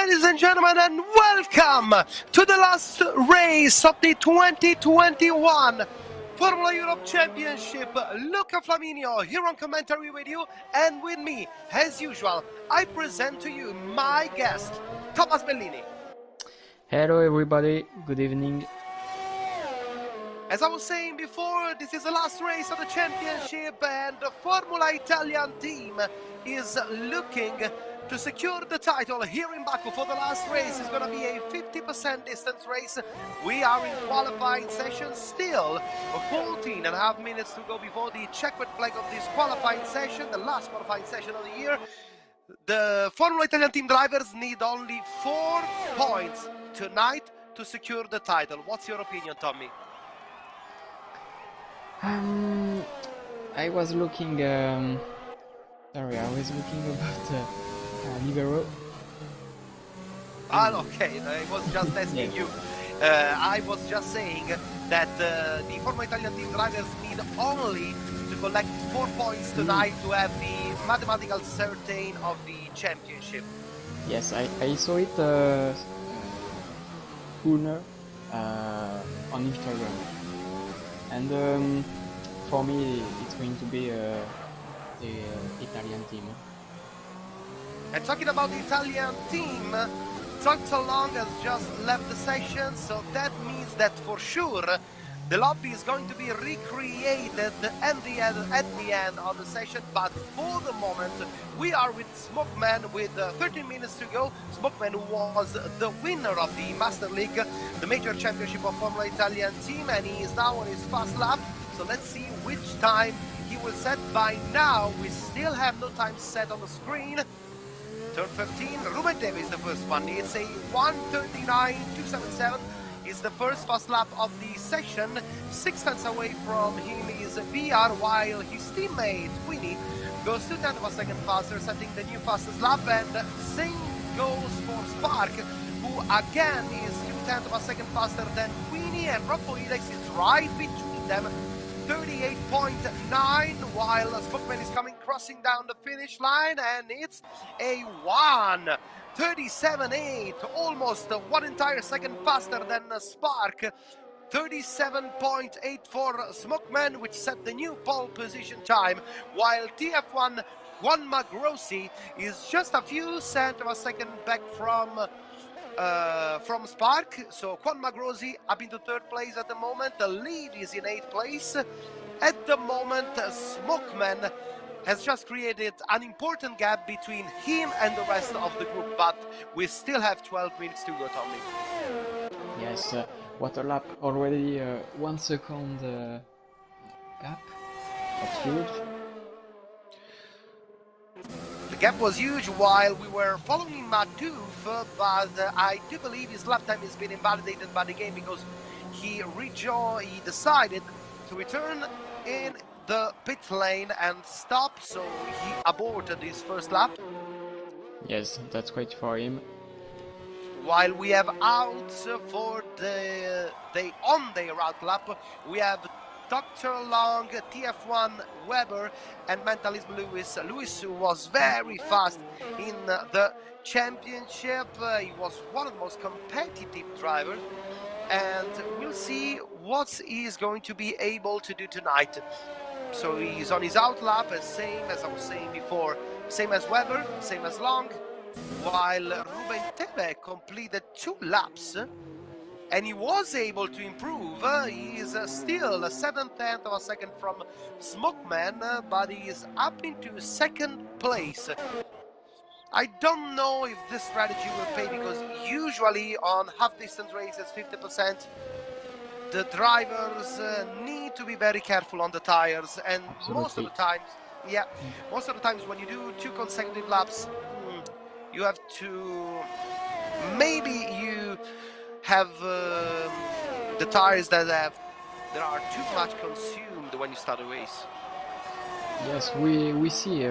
Ladies and gentlemen, and welcome to the last race of the 2021 Formula Europe Championship. Luca Flaminio here on commentary with you, and with me, as usual, I present to you my guest, Thomas Bellini. Hello everybody, good evening. As I was saying before, this is the last race of the championship, and the Formula Italian team is looking to secure the title here in Baku for the last race. It's going to be a 50% distance race. We are in qualifying session still, 14 and a half minutes to go before the checkered flag of this qualifying session, the last qualifying session of the year. The Formula Italian team drivers need only 4 points tonight to secure the title. What's your opinion, Tommy? I was looking about Libero. Okay, I was just asking you. I was just saying that the Formula Italian team drivers need only to collect 4 points tonight to have the mathematical certain of the championship. Yes, I saw it sooner on Instagram. And for me, it's going to be the Italian team. And talking about the Italian team, Toto Long has just left the session, so that means that for sure the lobby is going to be recreated at the end of the session. But for the moment, we are with Smokeman with 13 minutes to go. Smokeman, who was the winner of the Master League, the major championship of Formula Italian team, and he is now on his first lap. So let's see which time he will set. By now, we still have no time set on the screen. Turn 15, Ruben Davis is the first one. It's a 1:39.277. Is the first fast lap of the session. 6 tenths away from him is VR, while his teammate Queenie goes 2 tenths of a second faster, setting the new fastest lap. And same goes for Spark, who again is 2 tenths of a second faster than Queenie, and Ropoidex is right between them, 38.9, while Smokeman is crossing down the finish line, and it's a 1:37.8, almost 1 entire second faster than Spark. 37.8 for Smokeman, which set the new pole position time, while TF1 Juan Magrossi is just a few cents of a second back from Spark. So Juan Magrossi up into 3rd place at the moment. The lead is in 8th place. At the moment, Smokeman has just created an important gap between him and the rest of the group, but we still have 12 minutes to go, Tommy. Yes, what a lap already, 1 second gap. That's huge. The gap was huge while we were following Matouf, but I do believe his lap time has been invalidated by the game because he decided to return in the pit lane and stop, so he aborted his first lap. Yes, that's great for him. While we have out for the on-day route lap, we have Dr. Long, TF1 Weber, and Mentalism Lewis. Lewis, who was very fast in the championship. He was one of the most competitive drivers, and we'll see what he is going to be able to do tonight. So he's on his out lap, same as I was saying before, same as Weber, same as Long, while Ruben Tebe completed 2 laps, and he was able to improve. He is still a 7/10 of a second from Smokeman, but he is up into 2nd place. I don't know if this strategy will pay, because usually on half-distance races, 50%, the drivers need to be very careful on the tires, and most of the times when you do 2 consecutive laps, you have to, maybe you have the tires that are too much consumed when you start a race. Yes, we see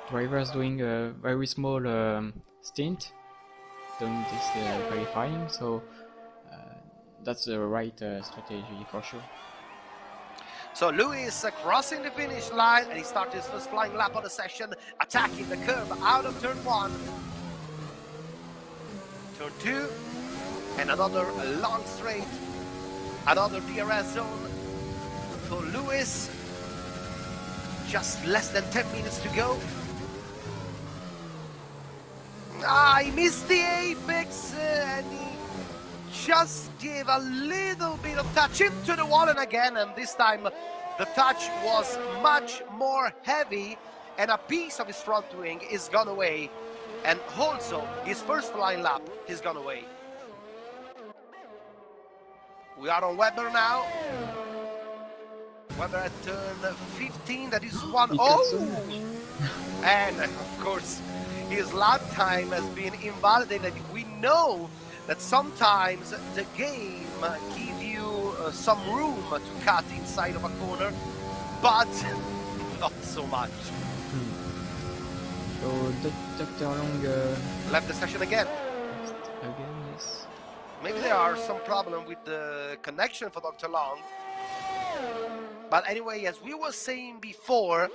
drivers doing a very small stint, doing this verifying, so that's the right strategy for sure. So Lewis crossing the finish line, and he started his first flying lap of the session, attacking the curb out of turn 1. Turn 2, and another long straight, another DRS zone for Lewis. Just less than 10 minutes to go. He missed the apex and he just gave a little bit of touch into the wall, and again, and this time the touch was much more heavy and a piece of his front wing is gone away, and also his first line lap is gone away. We are on Weber now. Weber at turn 15, that is one. And of course his lap time has been invalidated. We know that sometimes the game gives you some room to cut inside of a corner, but not so much. So Dr. Long left the session again. Yes. Maybe there are some problem with the connection for Dr. Long. But anyway, as we were saying before,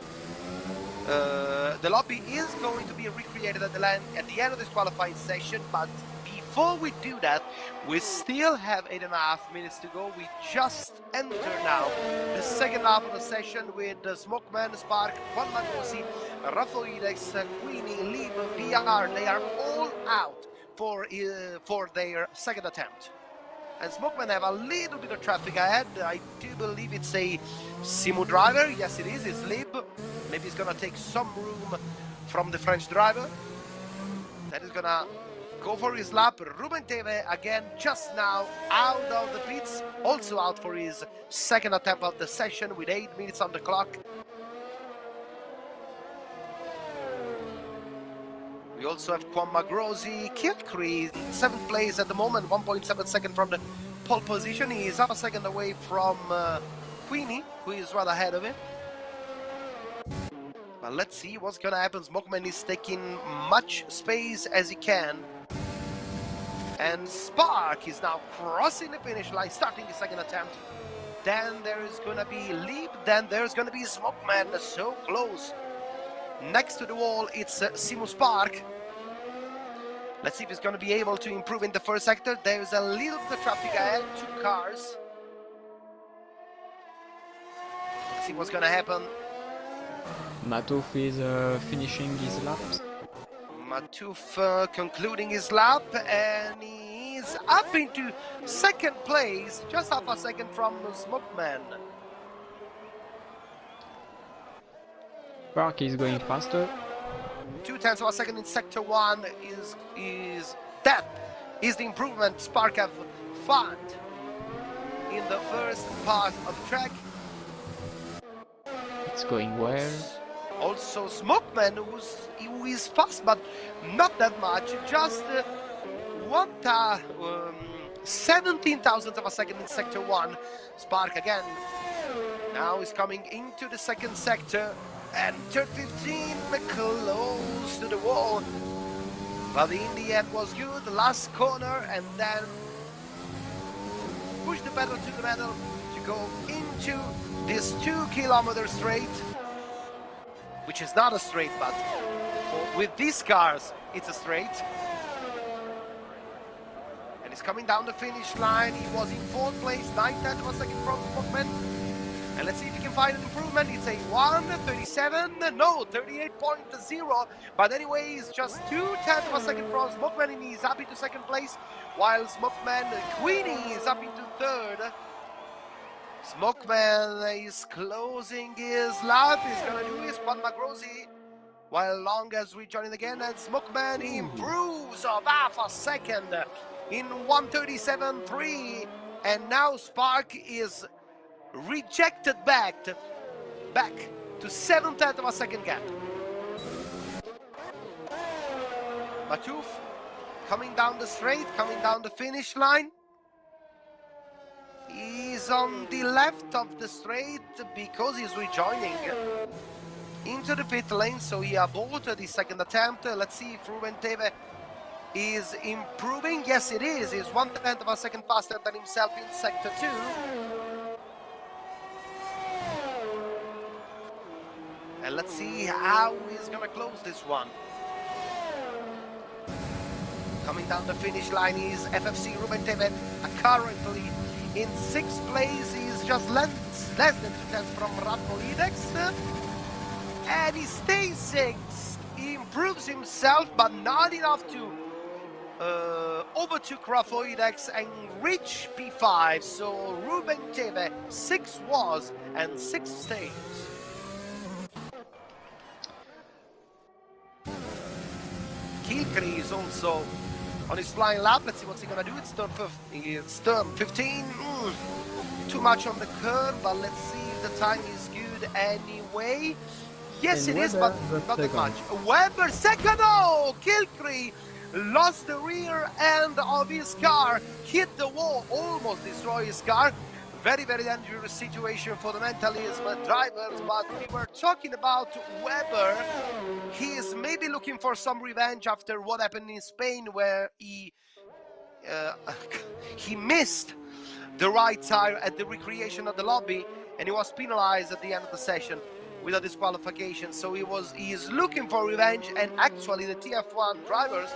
the lobby is going to be recreated at the end of this qualifying session, but before we do that, we still have 8.5 minutes to go. We just enter now the second half of the session with Smokeman, Spark, Juan Magosi, Rafoidex, Queenie, Lib, VR. They are all out for their second attempt. And Smokeman have a little bit of traffic ahead. I do believe it's a Simu driver. Yes, it is. It's Lib. Maybe he's gonna take some room from the French driver. That is gonna go for his lap. Ruben Teve again just now out of the pits, also out for his second attempt of the session with 8 minutes on the clock. We also have Juan Magrosi, Kilcree, 7th place at the moment, 1.7 seconds from the pole position. He is up a second away from Queenie, who is right ahead of him. But let's see what's gonna happen. Smokeman is taking much space as he can. And Spark is now crossing the finish line, starting the second attempt. Then there is gonna be Leap, then there's gonna be Smokeman, so close. Next to the wall, it's Simu Spark. Let's see if he's gonna be able to improve in the first sector. There's a little bit of traffic ahead, 2 cars. Let's see what's gonna happen. Matouf is finishing his laps. Matouf concluding his lap, and he's up into second place, just half a second from Smokeman. Spark is going faster. 0.2 of a second in sector 1 is that is the improvement Spark have found in the first part of the track. It's going well. Also Smokeman, who is fast, but not that much, just 17 thousandths of a second in sector 1. Spark again, now is coming into the second sector, and turn 15, close to the wall. But in the end was good, the last corner, and then push the pedal to the metal to go into this 2-kilometer straight, which is not a straight, but with these cars, it's a straight. And he's coming down the finish line. He was in 4th place, 9/10 of a second from Smokeman. And let's see if he can find an improvement. It's a 1:37, no, 38.0. But anyway, it's just 0.2 of a second from Smokeman, and he's up into second place, while Smokeman Queenie is up into 3rd. Smokeman is closing his lap. He's gonna do his Juan Magrosi, while Long is rejoining again, and Smokeman improves of half a second in 1:37.3, and now Spark is rejected back to 7/10 of a second gap. Matouf coming down the straight, coming down the finish line. He's on the left of the straight because he's rejoining into the pit lane, so he aborted his second attempt. Let's see if Ruben Teve is improving. Yes, it is. He's 1/10 of a second faster than himself in sector 2. And let's see how he's gonna close this one. Coming down the finish line is FFC Ruben Teve, currently in 6th place. He's just less than 2 tenths from Rapolidex, and he stays 6th. He improves himself, but not enough to overtook Rafoidex and reach P5. So Ruben Teve 6 was and 6 stays. Kilkri is also on his flying lap. Let's see what's he gonna do. It's turn 15. Too much on the curve, but let's see if the time is good anyway. Yes, and it is, Weber but not that second. much. Weber second. Oh, Kilkri lost the rear end of his car, hit the wall, almost destroyed his car. Very, very dangerous situation for the Mentalism drivers, but we were talking about Weber. He is maybe looking for some revenge after what happened in Spain, where he missed the right tire at the recreation of the lobby, and he was penalized at the end of the session with a disqualification. So he is looking for revenge, and actually the TF1 drivers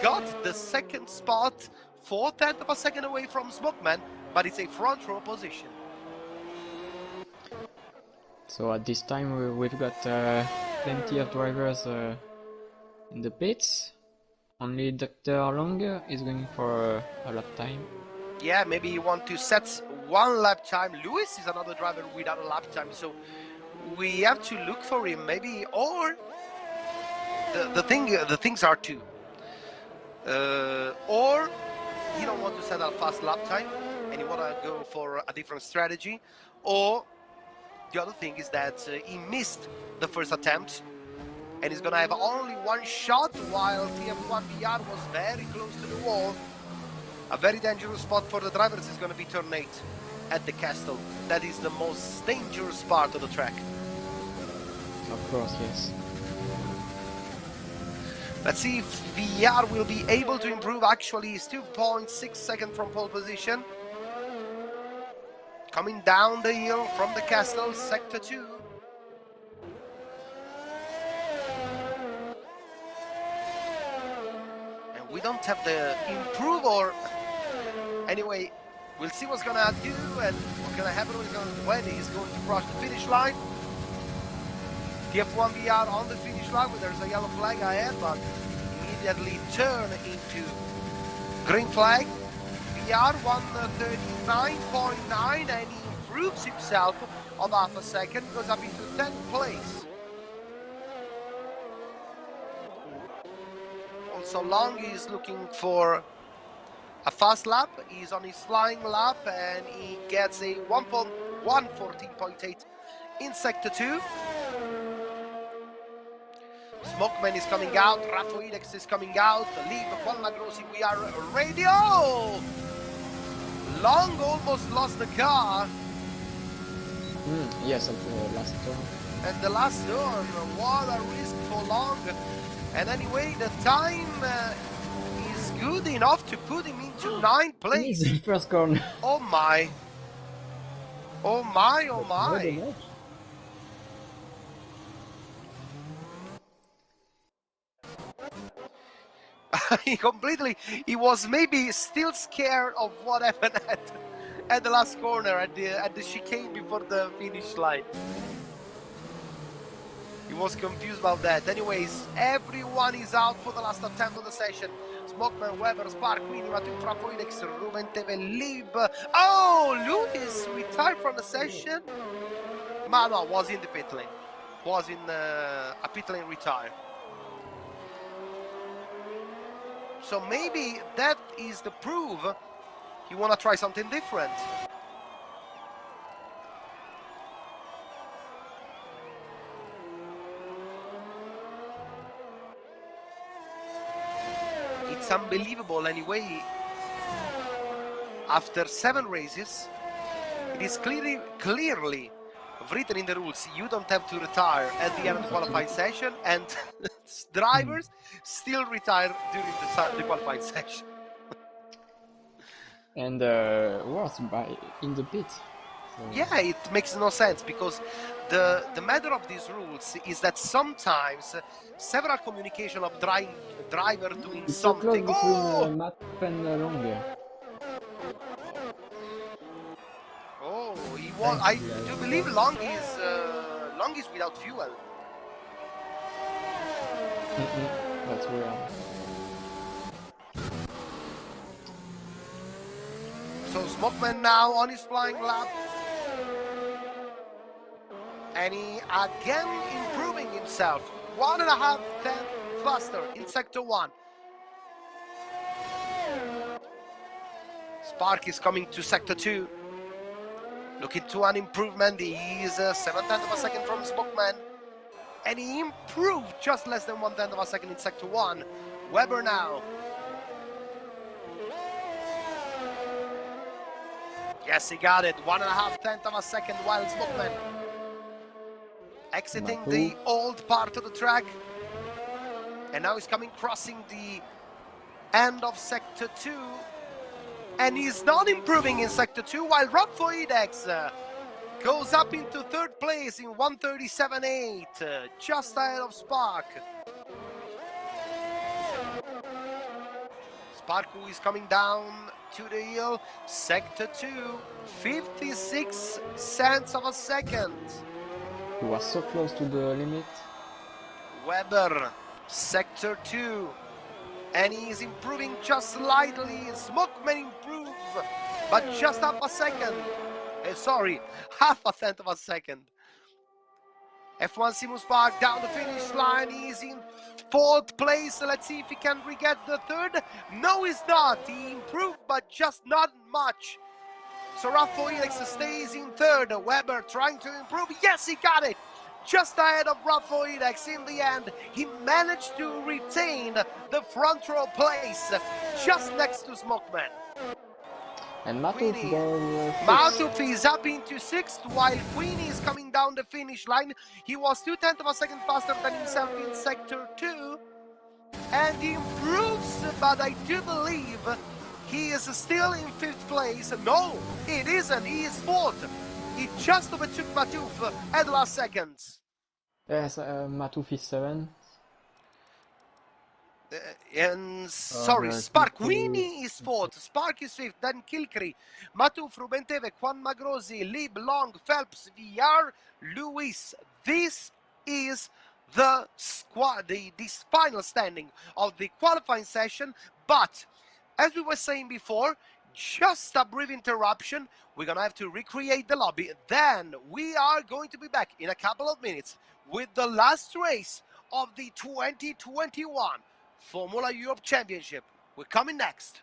got the second spot, 4/10 of a second away from Smokeman, but it's a front row position. So at this time we've got plenty of drivers in the pits. Only Dr. Long is going for a lap time. Yeah, maybe you want to set one lap time. Lewis is another driver without a lap time, so we have to look for him maybe, or the things are two. Or you don't want to set a fast lap time and you want to go for a different strategy, or the other thing is that he missed the first attempt and he's gonna have only one shot, while TF1 VR was very close to the wall. A very dangerous spot for the drivers is gonna be turn 8 at the castle. That is the most dangerous part of the track. Of course, yes. Let's see if VR will be able to improve. Actually, he's 2.6 seconds from pole position. Coming down the hill from the castle, sector 2. And we don't have the improve, or anyway, we'll see what's gonna do and what's gonna happen when he's going to cross the finish line. TF1 VR on the finish line, where there's a yellow flag ahead, but immediately turn into green flag. VR 139.9, and he improves himself of half a second, goes up into 10th place. Also, Long is looking for a fast lap. He's on his flying lap and he gets a 1:14.8 in sector 2. Smokeman is coming out, Rafoidex is coming out, Leave, Juan Lagrosi, we are ready. Oh! Long almost lost the car. Yes, at the last turn. At the last turn, what a risk for Long. And anyway, the time is good enough to put him into 9th place. Easy first corner. Oh my. Oh my, oh my. He was maybe still scared of what happened at the last corner, at the chicane before the finish line. He was confused about that. Anyways, everyone is out for the last attempt of the session. Smokeman, Weber, Spark, Queenie, Matu, Frafoidex, Ruben Teve, Lib. Oh, Lewis retired from the session. No, was in the pit lane. Was in a pit lane retire. So maybe that is the proof you want to try something different. It's unbelievable anyway. After 7 races, it is clearly written in the rules you don't have to retire at the end of the qualifying session, and drivers still retire during the qualifying session. And worse, in the pit. Yeah, it makes no sense because the matter of these rules is that sometimes several communication of driver doing It's so close something. between Oh, Matt and Long here. oh, he was. Thanks, I do believe guys. Long is without fuel. That's weird. So Smokeman now on his flying lap. And he again improving himself. 1.5 tenths faster in sector 1. Spark is coming to sector 2. Looking to an improvement. He is 7 tenths of a second from Smokeman. And he improved just less than 1 tenth of a second in sector 1. Weber now. Yes, he got it. 1.5 tenths of a second while Smokeman exiting the old part of the track. And now he's coming crossing the end of sector 2. And he's not improving in sector 2 while Rob Foidex goes up into 3rd place in 1:37.8, just ahead of Spark. Spark, who is coming down to the hill, sector 2, 56 cents of a second. He was so close to the limit. Weber, sector 2, and he's improving just slightly. Smokeman improve, but just half a second. Sorry, half a tenth of a second. F1 Simus Park down the finish line. He's in 4th place. Let's see if he can re-get the 3rd. No, he's not. He improved, but just not much. So Rafa Felix stays in 3rd. Weber trying to improve. Yes, he got it. Just ahead of Rafa Felix. In the end, he managed to retain the front row place just next to Smokeman. And Matuf is up into 6th while Queenie is coming down the finish line. He was 2 tenths of a second faster than himself in sector 2. And he improves, but I do believe he is still in 5th place. No, it isn't. He is 4th. He just overtook Matuf at the last seconds. Yes, Matuf is 7. Spark Winnie is 4th, Spark is 5th, then Kilcree, Matuf, Rubenteve, Juan Magrosi, Lib, Long, Phelps, VR, Lewis. This is the squad, this final standing of the qualifying session. But as we were saying before, just a brief interruption. We're gonna have to recreate the lobby. Then we are going to be back in a couple of minutes with the last race of the 2021 Formula Europe Championship. We're coming next.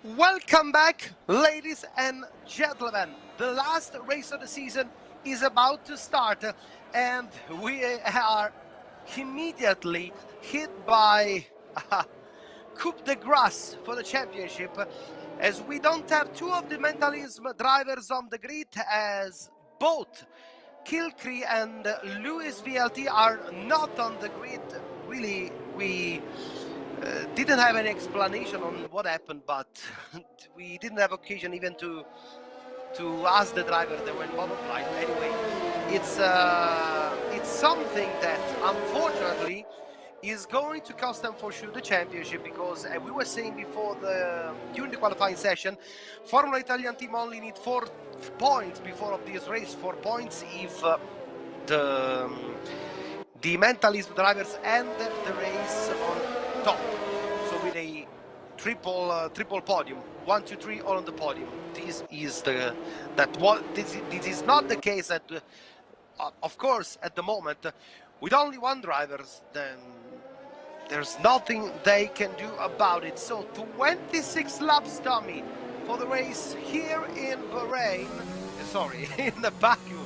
Welcome back, ladies and gentlemen. The last race of the season is about to start, and we are immediately hit by coup de grace for the championship, as we don't have two of the Mentalism drivers on the grid, as both Kilcree and Lewis VLT are not on the grid. Really, we didn't have any explanation on what happened, but we didn't have occasion even to ask the driver. They were in bottom line. Anyway, it's something that unfortunately is going to cost them for sure the championship, because we were saying before during the qualifying session, Formula Italian team only need 4 points before of this race. 4 points if the Mentalist drivers ended the race on top, so with a triple podium, 1, 2, 3, all on the podium. This is this is not the case at of course at the moment with only one driver. Then there's nothing they can do about it. So 26 laps, Tommy, for the race here in Bahrain. Sorry, in the Baku,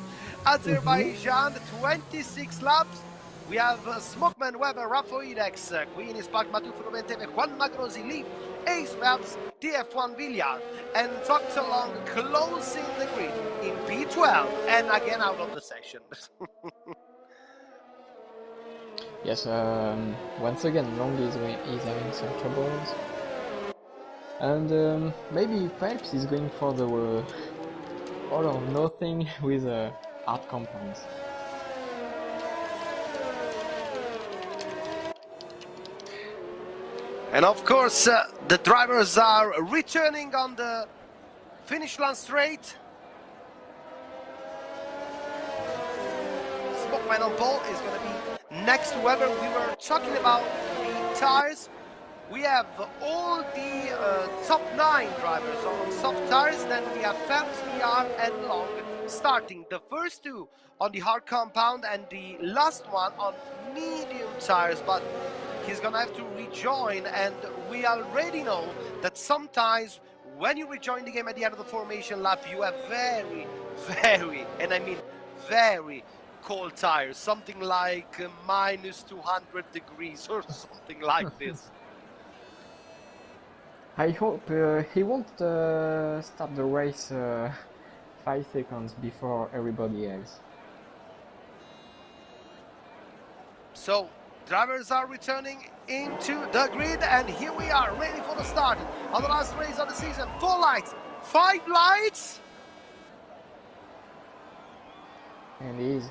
Azerbaijan. 26 laps. We have Smokeman, Weber, Rafa Idex, Queen is Park, Matufo Noventeve, Juan Magrosi, Lee, Ace Maps, TF1 Villiard, and Dr. Long closing the grid in P12 and again out of the session. Yes, once again, Long is having some troubles. And maybe Phelps is going for the all or nothing with hard compounds. And of course, the drivers are returning on the finish line straight. Smokeman on pole is going to be next to Weber. We were talking about the tires. We have all the top 9 drivers on soft tires. Then we have Phelps, VR, and Long starting. The first 2 on the hard compound and the last one on medium tires. But he's gonna have to rejoin, and we already know that sometimes when you rejoin the game at the end of the formation lap, you have very, and I mean very cold tires, something like minus 200 degrees or something like this. I hope he won't start the race 5 seconds before everybody else. So drivers are returning into the grid, and here we are ready for the start of the last race of the season. 4 lights, 5 lights, And he is.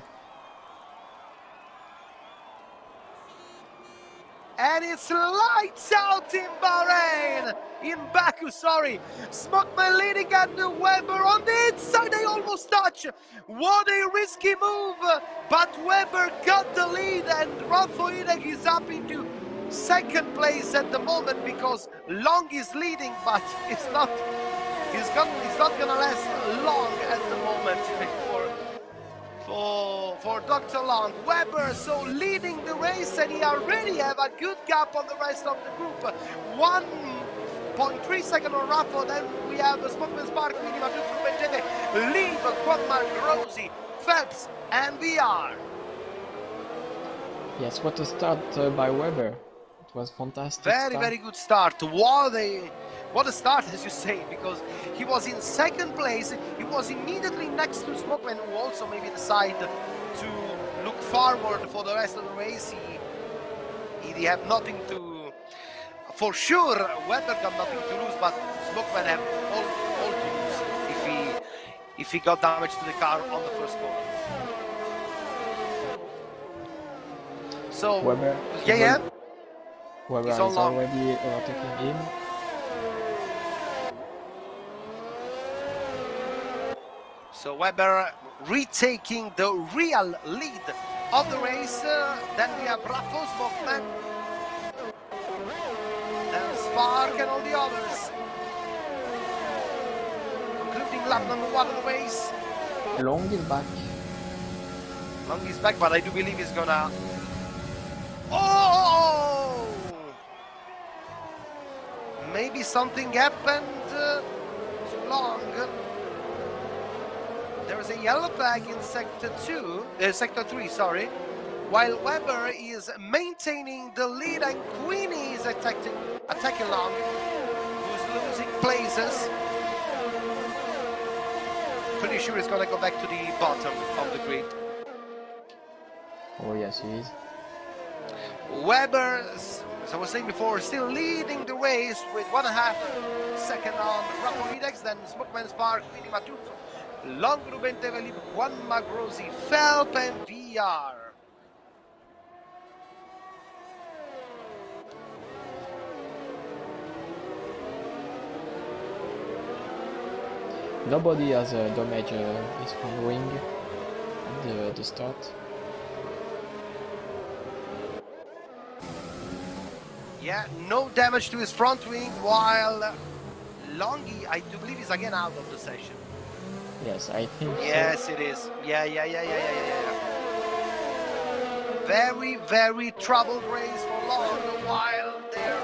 and it's lights out in Bahrain, in Baku, sorry. Smokeman leading and Weber on the inside, they almost touch. What a risky move, but Weber got the lead, and Rafa Ideg is up into second place at the moment because Long is leading, but it's not gonna last long at the moment for Dr. Long. Weber so leading the race, and he already have a good gap on the rest of the group. 1.3 seconds on Rafa. Then we have Smokeman, Spark, Minima, Leave, Quadman, Rosie, Phelps, and VR. Yes, what a start by Weber. It was fantastic. Very good start. What a start, as you say, because he was in second place. He was immediately next to Smokeman, who also maybe decided to look forward for the rest of the race. He have nothing to, for sure, Weber got nothing to lose, but Smokeman have all to lose if he got damage to the car on the first corner. So Weber, yeah. Weber He's is already overtaking him. So Weber retaking the real lead of the race. Then we have Rafa, Smokeman, then Spark and all the others. Concluding lap number 1 of the race. Long is back. Long is back, but I do believe he's gonna... Oh! maybe something happened too long. There is a yellow flag in sector 3, sorry. While Weber is maintaining the lead and Queenie is attacking long, who's losing places. Pretty sure he's gonna go back to the bottom of the grid. Oh yes, he is. Weber, as I was saying before, still leading the race with 1.5 second on Rapoidex, then Smokeman Spark, Queenie Matuf, Long Ruben Tevelib, Juan Magrosi, Phelp and VR. Nobody has damage his front wing at the start. Yeah, no damage to his front wing, while Longy, I do believe, is again out of the session. Yes, I think Yes, so. it is. Yeah. Very, very troubled race for Long, while there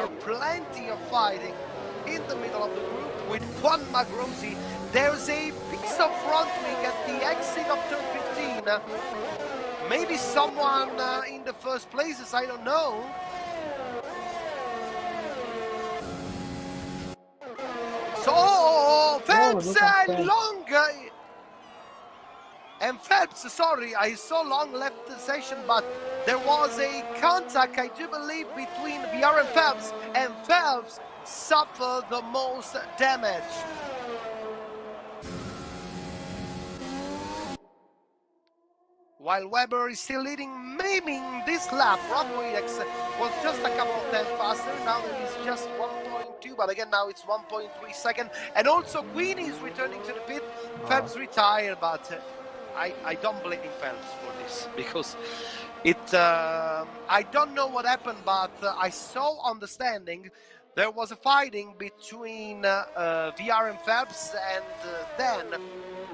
are plenty of fighting in the middle of the group with Juan Magrosi. There's a piece of front wing at the exit of turn 15. Maybe someone in the first places, I don't know. So Phelps and Long and Phelps, sorry, I saw Long left the session, but there was a contact, I do believe, between VR and Phelps suffered the most damage. While Weber is still leading, maybe in this lap, Rapoidex was just a couple of tenths faster. Now there is just 1.2, but again now it's 1.3 second. And also Queenie is returning to the pit. Phelps retired, but I don't blame Phelps for this because I don't know what happened, but I saw on the standing there was a fighting between VR and Phelps, and then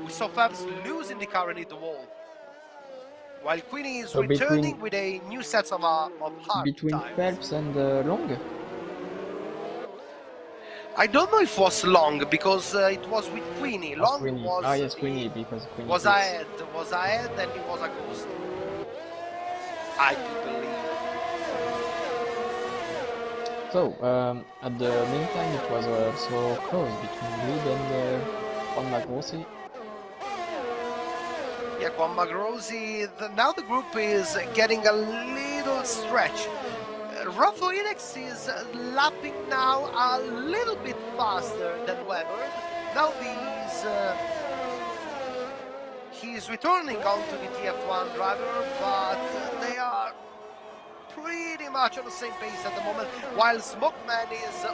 we saw Phelps losing the car and hit the wall. While Queenie is returning with a new set of hard between tires. Phelps and Long? I don't know if it was Long because it was with Queenie. Long Queenie. was Yes, Queenie, because Queenie was ahead, and he was a ghost. I do believe. So, at the meantime, it was also close between Glib and Juan Magrosi. Yeah, Juan Magrosi, now the group is getting a little stretch. Rapoidex is lapping now a little bit faster than Weber. Now he's returning onto the TF1 driver, but they are pretty much on the same pace at the moment, while Smokeman is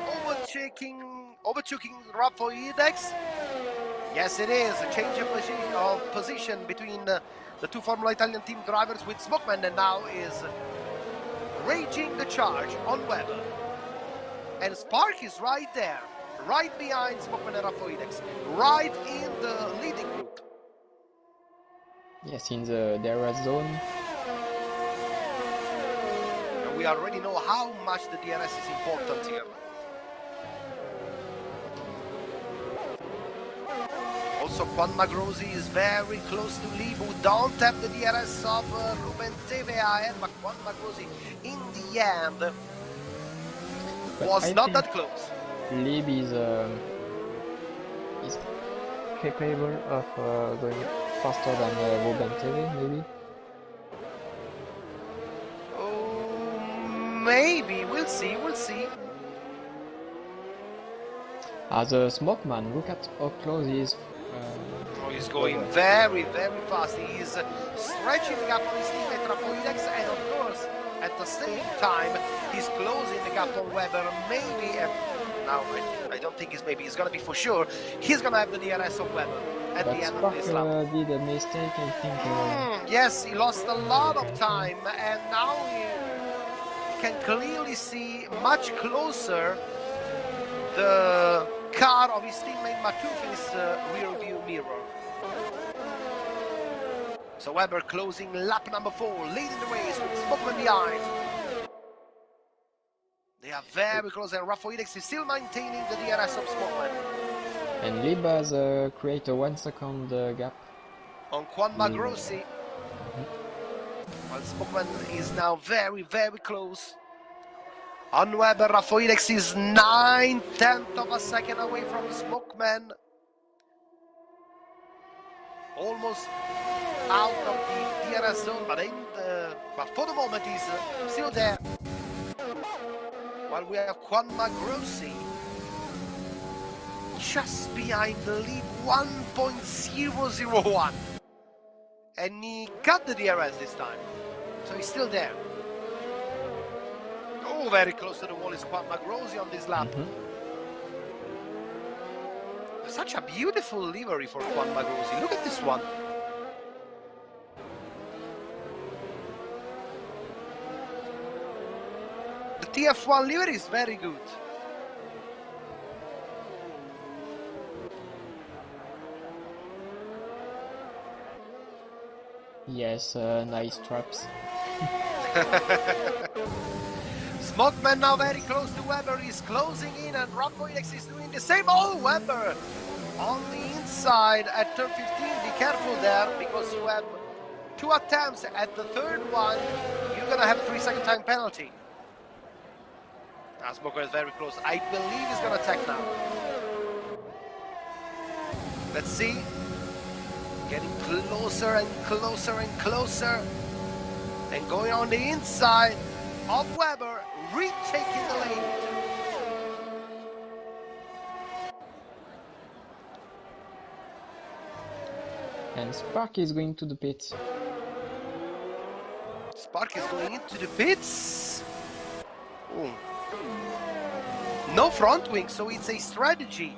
overtaking Rapoidex. Yes, it is a change of position between the two Formula Italian team drivers, with Smokeman and now is raging the charge on Weber. And Spark is right there, right behind Smokeman and Rapoidex, right in the leading group. Yes, in the DRS zone. And we already know how much the DRS is important here. Also, Juan Magrosi is very close to Lee, who don't have the DRS of Ruben Tevea, but Juan Magrosi in the end was not that close. Lib is capable of going faster than Ruben Tevea, maybe? Oh, maybe. We'll see. As a Smokeman, look at how close he is. He's going very, very fast. He is stretching the gap on his teammate Rapoidex, and of course, at the same time, he's closing the gap on Weber. Maybe, now I don't think he's going to be for sure. He's going to have the DRS of Weber at the end of this lap. Did a mistake, I think. Yes, he lost a lot of time, and now he can clearly see much closer the car of his teammate Matuf in his rear view mirror. So Weber closing lap number 4, leading the race with Smokeman behind. They are very close, and Rafoidex is still maintaining the DRS of Smokeman. And Lib has create a 1 second gap. On Juan Magrossi. While Smokeman is now very, very close. On Weber, Rafoidex is 9/10 of a second away from Smokeman. Almost out of the DRS zone, but for the moment he's still there. While we have Juan Magrossi just behind the lead, 1.001. And he cut the DRS this time, so he's still there. Oh, very close to the wall is Juan Magrossi on this lap. Such a beautiful livery for Juan Magrossi. Look at this one. The TF1 livery is very good. Yes, nice traps. Smokeman now very close to Weber, he's closing in, and Rafoidex is doing the same. Oh, Weber on the inside at turn 15. Be careful there, because you have 2 attempts. At the third one, you're gonna have a 3-second time penalty. Smokeman is very close. I believe he's gonna attack now. Let's see. Getting closer and closer and closer. And going on the inside of Weber, retaking the lead. And Spark is going to the pits. Spark is going into the pits. Ooh. No front wing, so it's a strategy.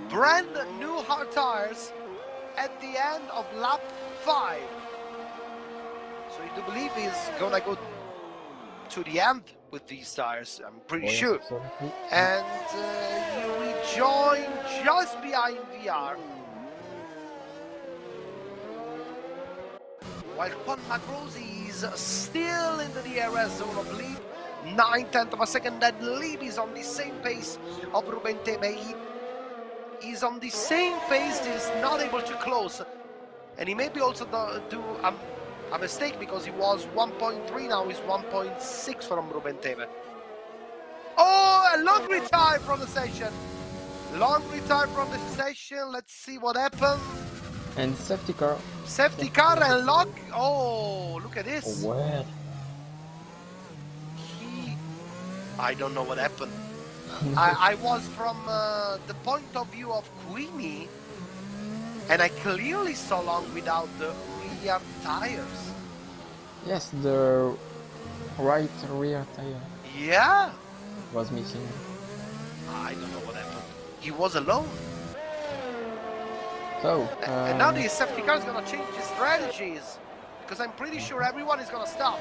Brand new hard tires at the end of lap 5. So you do believe he's gonna go to the end with these tires, I'm pretty sure. Absolutely. And he rejoined just behind VR. While Juan Magrossi is still in the DRS zone of Lib, 9/10 of a second, and Lib is on the same pace of Ruben Tebe. He's on the same pace, he's not able to close. And he may be also do a mistake, because he was 1.3, now he's 1.6 from Ruben Tebe. Oh, a long retire from the session. Long retire from the session. Let's see what happened. And safety car. Safety car and lock. Oh, look at this. Where? I don't know what happened. I was from the point of view of Queenie, and I clearly saw Long without the rear tires. Yes, the right rear tire Yeah. was missing. I don't know what happened. He was alone. So, And now the safety car is going to change his strategies, because I'm pretty sure everyone is going to stop.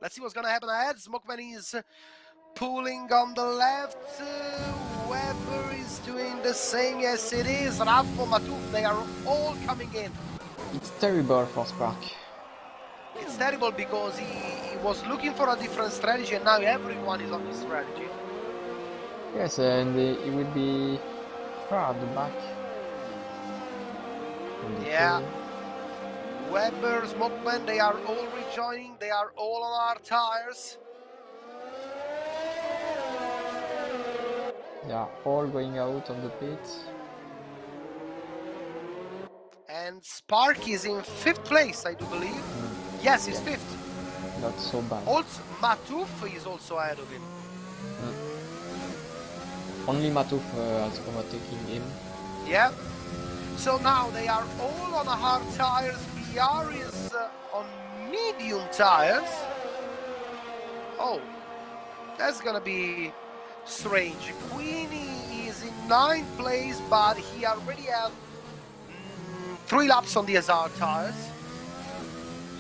Let's see what's going to happen ahead. Smokeman is pulling on the left. Weber is doing the same. Yes, it is. Raffo, Matouf, they are all coming in. it's terrible for Spark. It's terrible because he was looking for a different strategy, and now everyone is on this strategy. Yes, and it will be far at the back. Yeah. Weber, Smokeman, they are all rejoining. They are all on our tires. They are all going out of the pits. And Spark is in 5th place, I do believe. Yes, he's 5th. Not so bad. Also, Matouf is also ahead of him. Only Matouf has overtaken him. Yeah. So now they are all on hard tires. BR is on medium tires. Oh, that's gonna be strange. Queenie is in 9th place, but he already has 3 laps on the SR tires.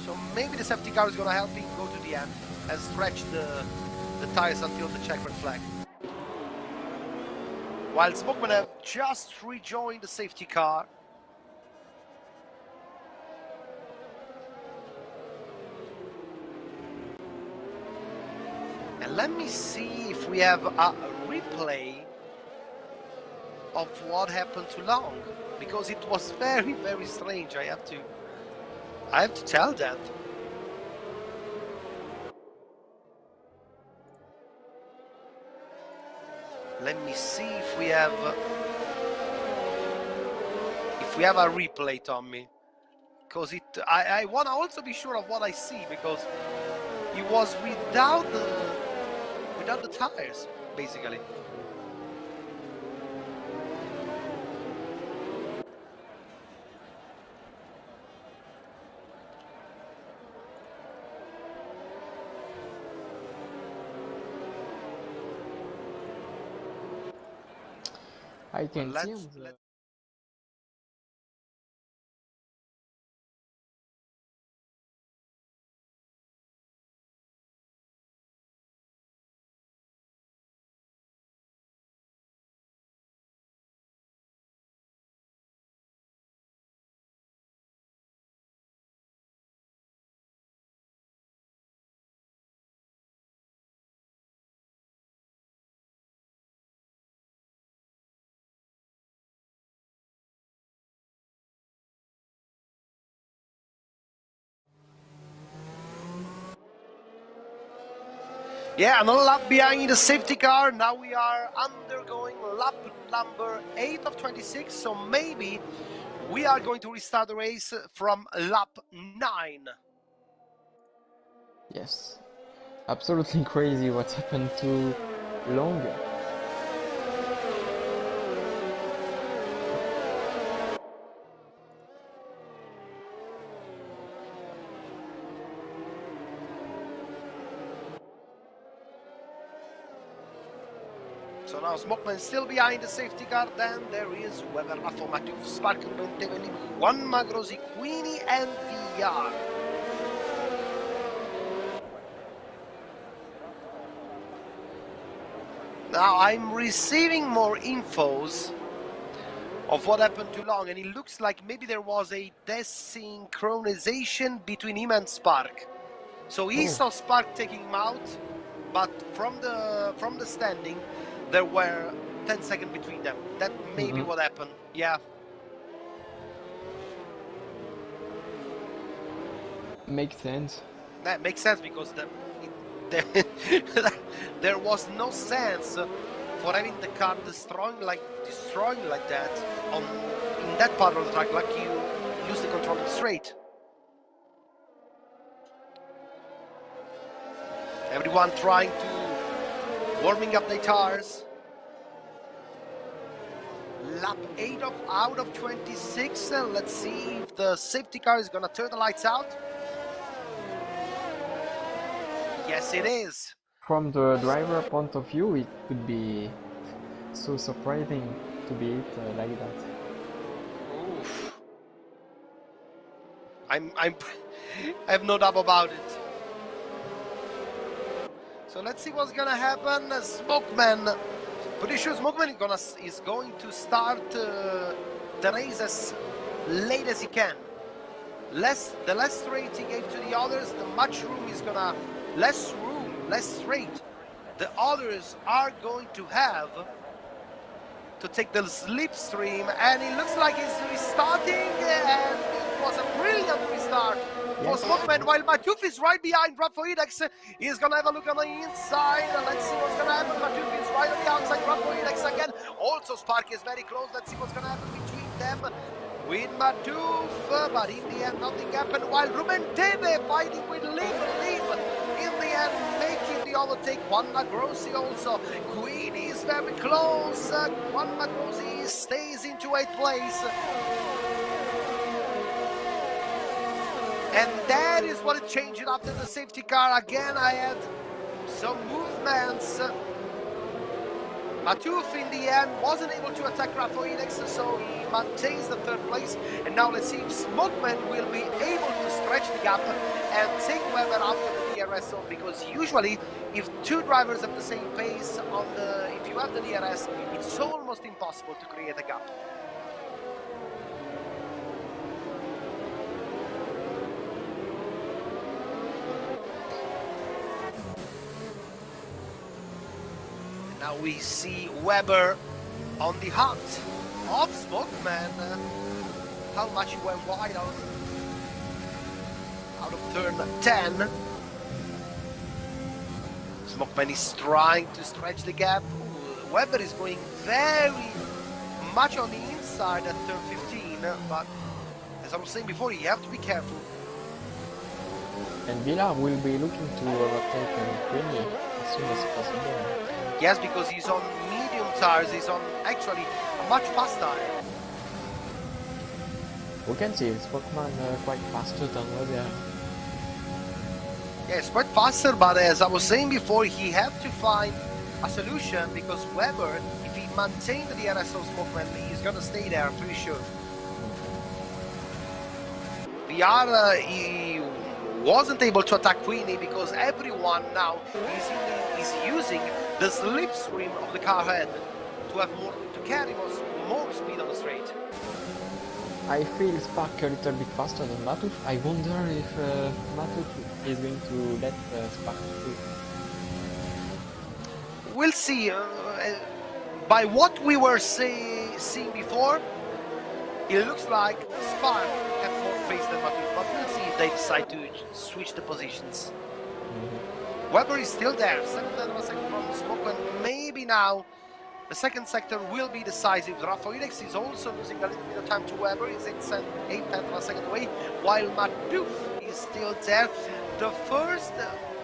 So maybe the safety car is gonna help him go to the end and stretch the tires until the checkered flag. While Smokeman have just rejoined the safety car. Let me see if we have a replay of what happened to Long, because it was very, very strange. I have to tell that. Let me see if we have a replay, Tommy, because I want to also be sure of what I see, because it was without the tires, basically. I can see on the... Yeah, another lap behind the safety car. Now we are undergoing lap number 8 of 26, so maybe we are going to restart the race from lap 9. Yes, absolutely crazy what happened to Long. So now Smokeman still behind the safety car. Then there is Weber, Raffo, Matuf, Spark, Benteveli, Juan Magrosi, Queenie, and VR. Now I'm receiving more infos of what happened to Long, and it looks like maybe there was a desynchronization between him and Spark. So he saw Spark taking him out, but from the standing, there were 10 seconds between them. That may be what happened. Yeah. Makes sense. That makes sense, because there was no sense for having the car destroying like that in that part of the track, like you use the control straight. Everyone trying to warming up their tires. Lap 8 out of 26. Let's see if the safety car is gonna turn the lights out. Yes, it is. From the driver point of view, it could be so surprising to be it like that. Oof. I have no doubt about it. So let's see what's gonna happen. Smokeman, pretty sure Smokeman is going to start the race as late as he can. The less straight he gave to the others, the much room is gonna less straight the others are going to have to take the slipstream, and it looks like he's restarting, and it was a brilliant restart for Smokeman, while Matuf is right behind Rafoidex. He's gonna have a look on the inside. Let's see what's gonna happen. Matuf is right on the outside, Rafoidex again. Also Spark is very close. Let's see what's gonna happen between them with Matuf, but in the end nothing happened, while Ruben Tebe fighting with Lim in the end, making the overtake. Juan Magrosi also. Queen is very close. Juan Magrosi stays into 8th place. And that is what it changed after the safety car. Again, I had some movements. Matuf in the end wasn't able to attack Rafoidex, so he maintains the 3rd place. And now let's see if Smokeman will be able to stretch the gap and take Weber out of the DRS zone, because usually if 2 drivers have the same pace if you have the DRS, it's almost impossible to create a gap. Now we see Weber on the hunt of Smokeman. How much he went wide out of turn 10. Smokeman is trying to stretch the gap. Ooh, Weber is going very much on the inside at turn 15, but as I was saying before, you have to be careful. And Villar will be looking to overtake Queenie as soon as possible. Yes, because he's on medium tires, he's on actually a much fast tire. We can see Smokeman quite faster than Weber. Yes, quite faster, but as I was saying before, he had to find a solution because Weber, if he maintained the RSO Smokeman, he's gonna stay there, I'm pretty sure. VR, he wasn't able to attack Queenie because everyone now is using the slipstream of the car head to have more, to carry more speed on the straight. I feel Spark a little bit faster than Matuf. I wonder if Matuf is going to let Spark through. We'll see. By what we were seeing before, it looks like Spark have more pace than Matuf, but we'll see if they decide to switch the positions. Weber is still there, 7/10 of a second from Smokeman. Maybe now the second sector will be decisive. Rafoidex is also losing a little bit of time to Weber. He's 8/10 of a second away, while Matuf is still there. The first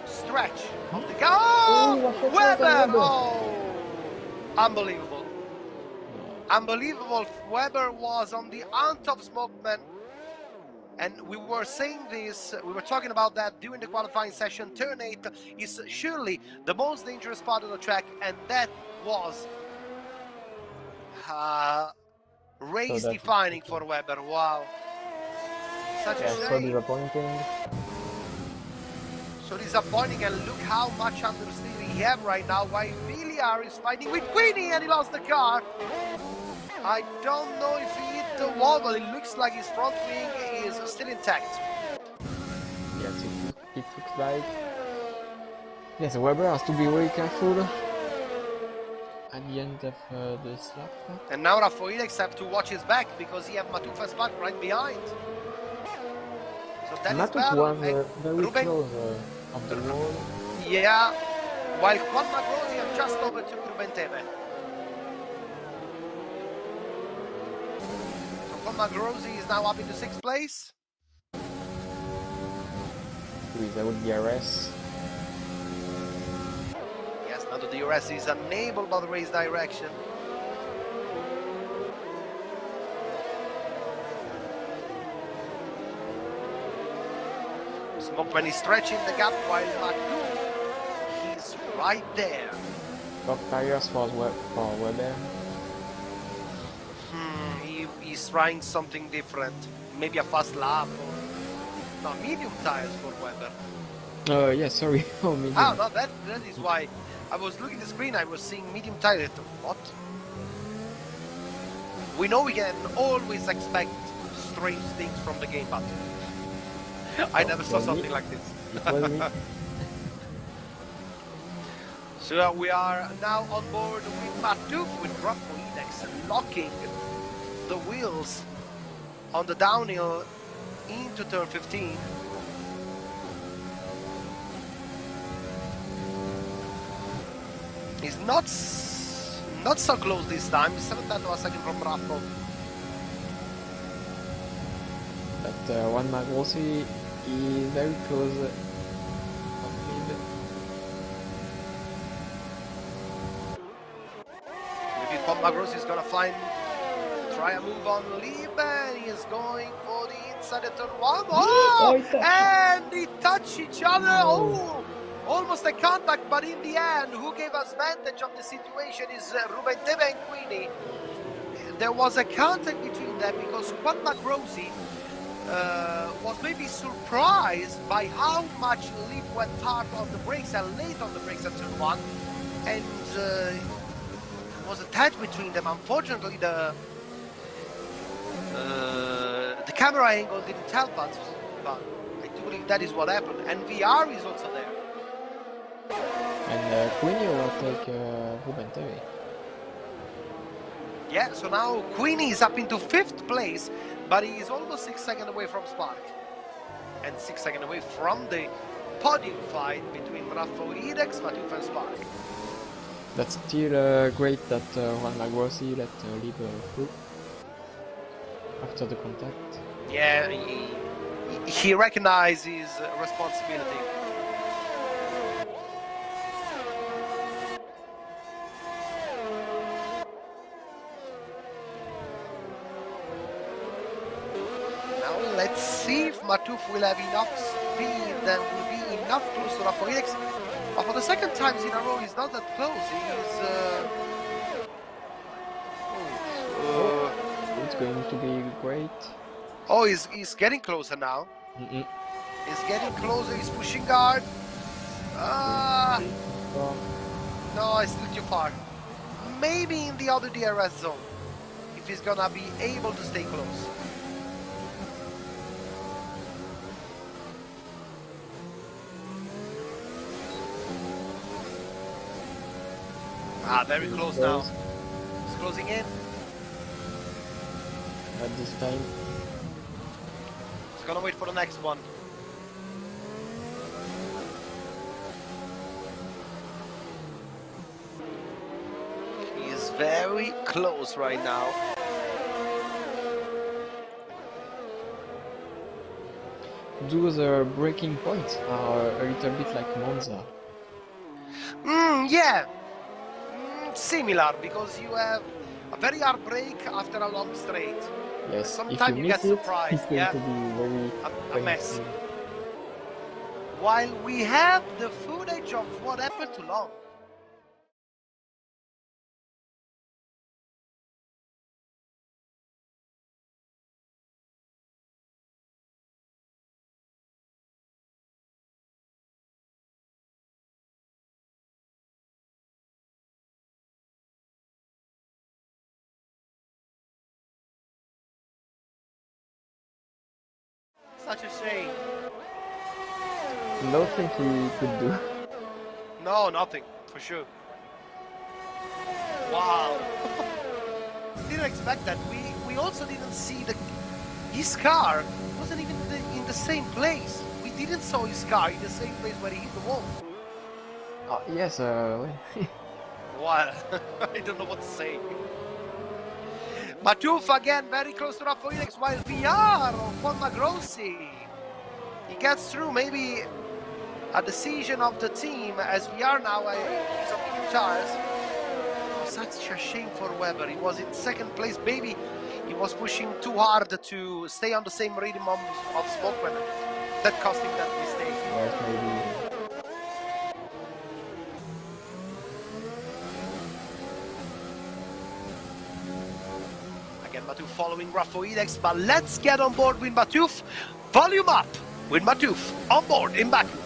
stretch of the car. Oh, Weber! Oh, unbelievable. Unbelievable. Weber was on the hunt of Smokeman. And we were saying this, we were talking about that during the qualifying session. Turn 8 is surely the most dangerous part of the track, and that was race defining for Weber. Wow. Such a shame. So disappointing. So disappointing, and look how much understeer he have right now, while Villar is fighting with Queenie and he lost the car. I don't know if he hit the wall, but it looks like his front wing is still intact. Yes, it looks like. Yes, Weber has to be very careful at the end of this lap. And now Rafoidex have to watch his back because he have Matuf Spark right behind. So that Matuf is was very Ruben, close of the wall. Yeah, while Juan Magrosi have just overtook Ruben Teve. So Juan Magrosi is now up into 6th place. Without DRS. Yes, now the DRS is enabled by the race direction. Smokeman is stretching the gap while Matuf, he's right there. Top tires for Weber. He's trying something different. Maybe a fast lap or no, medium tires for Weber. Yeah, sorry. Oh, medium. Ah, no, that is why I was looking at the screen, I was seeing medium tires. What? We know we can always expect strange things from the game, but I never saw something like this. It was me. So we are now on board with Matuf with Rafoidex locking the wheels on the downhill into turn 15. He's not so close this time. 7/10 of a second from Raffo. But Juan Magrosi is very close of lead. Maybe Juan Magrosi is gonna try a move on Lieben. He is going for the inside of turn 1. Oh! And they touch each other. Oh! Almost a contact, but in the end, who gave us advantage of the situation is Ruben Teve and Queenie. There was a contact between them because Juan Magrosi was maybe surprised by how much Lieb went hard on the brakes and late on the brakes at turn 1, and was attached between them. Unfortunately, the camera angle didn't help us, but I do believe that is what happened. And VR is also there. And Queenie overtake Ruben Terry. Yeah, so now Queenie is up into 5th place, but he is almost 6 seconds away from Spark. And 6 seconds away from the podium fight between Rafoidex, Matuf and Spark. That's still great that Juan Lagrossi let Lieb through after the contact. Yeah, he recognized his responsibility. Now let's see if Matuf will have enough speed and will be enough close to Rafoidex. But for the second time in a row, he's not that close. It's going to be great. Oh, he's getting closer now. He's getting closer. He's pushing hard. No, it's still too far. Maybe in the other DRS zone, if he's gonna be able to stay close. Very close now. He's closing in. At this time. He's gonna wait for the next one. He's very close right now. Those braking points are a little bit like Monza. Yeah. Similar, because you have a very hard brake after a long straight. Yes, sometimes you get surprised. It's going to be very a mess. While we have the footage of what happened to Long. Such a shame. Nothing he could do. No, nothing, for sure. Wow. Didn't expect that. We also didn't see his car wasn't even in the same place. We didn't saw his car in the same place where he hit the wall. Yes, Well, I don't know what to say. Matuf again very close to Rafoidex, while VR of Juan Lagrossi. He gets through, maybe a decision of the team, as VR now is on medium tires. Such a shame for Weber. He was in 2nd place, maybe he was pushing too hard to stay on the same rhythm of smoke when that cost him that mistake. Yes, maybe. Again, Matuf following Rafoidex, but let's get on board with Matuf. Volume up with Matuf on board in Baku.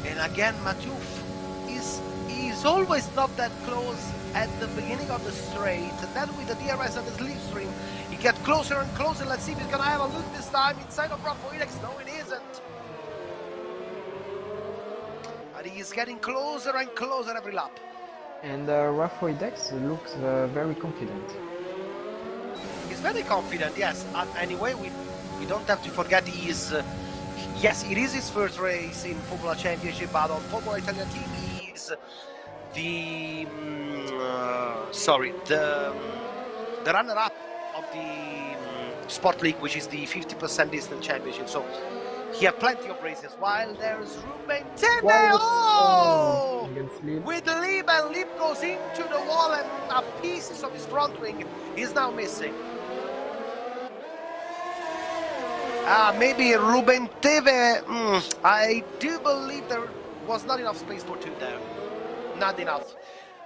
And again, Matuf is always not that close at the beginning of the straight. And then with the DRS and the slipstream, he gets closer and closer. Let's see if he's gonna have a look this time inside of Rafoidex. No, it isn't. And he is getting closer and closer every lap. And Rafoidex looks very confident. He's very confident, yes. Anyway, we don't have to forget he is. Yes, it is his first race in Formula Championship, but on Formula Italian team he is the the runner-up of the Sport League, which is the 50% distance championship. So he had plenty of races. While there's Ruben Teme, oh! Against Lille. With Lieb, and Lieb goes into the wall, and a pieces of his front wing is now missing. Maybe Ruben Teve. I do believe there was not enough space for two there. Not enough.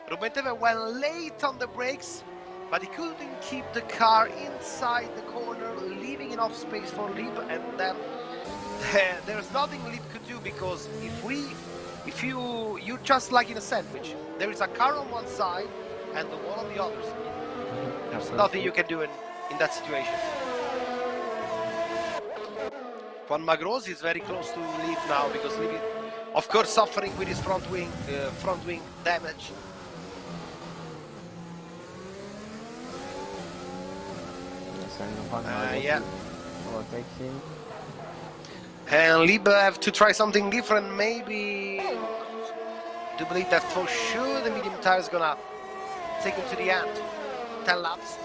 Ruben Teve went late on the brakes, but he couldn't keep the car inside the corner, leaving enough space for Lieb, and then there's nothing Lieb could do, because if you just like in a sandwich, there is a car on one side and the wall on the other. There's nothing you can do in that situation. Juan Magros is very close to Lieb now, because Lieb is, of course, suffering with his front wing damage. Yeah. Overtake him. And Lieb have to try something different, maybe. Do believe that for sure the medium tire is gonna take him to the end. 10 laps.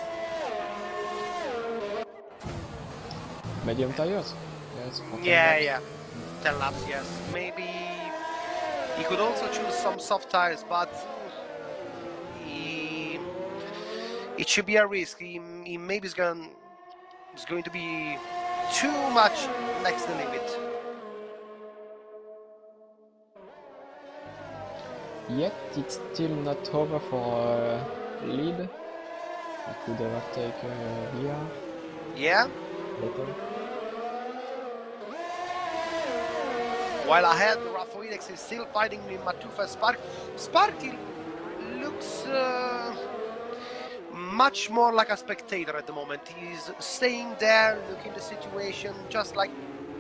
Medium tires? Yes. Yeah. 10 laps, yes. Maybe he could also choose some soft tires, but it should be a risk. He maybe is going to be too much next to the limit. Yet it's still not over for Lieb. He could overtake VR. Yeah. Later. While ahead, Rafoidex is still fighting with Matufa Spark. Sparky looks much more like a spectator at the moment. He's staying there, looking at the situation, just like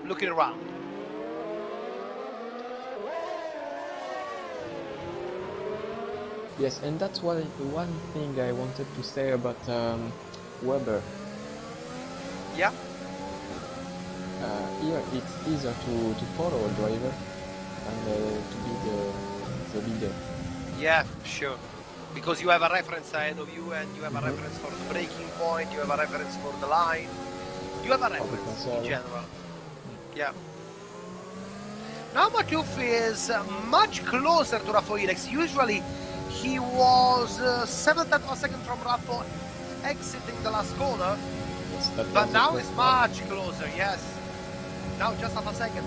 looking around. Yes, and that's one thing I wanted to say about Weber. Yeah. Here it's easier to follow a driver and to be the leader. Yeah, sure. Because you have a reference ahead of you, and you have a reference for the braking point, you have a reference for the line. You have a reference in general. Yeah. Now Matuf is much closer to Rafoidex. Usually he was 7th of a second from Raffo exiting the last corner. Yes, but now it's much closer, yes. Now just half a second.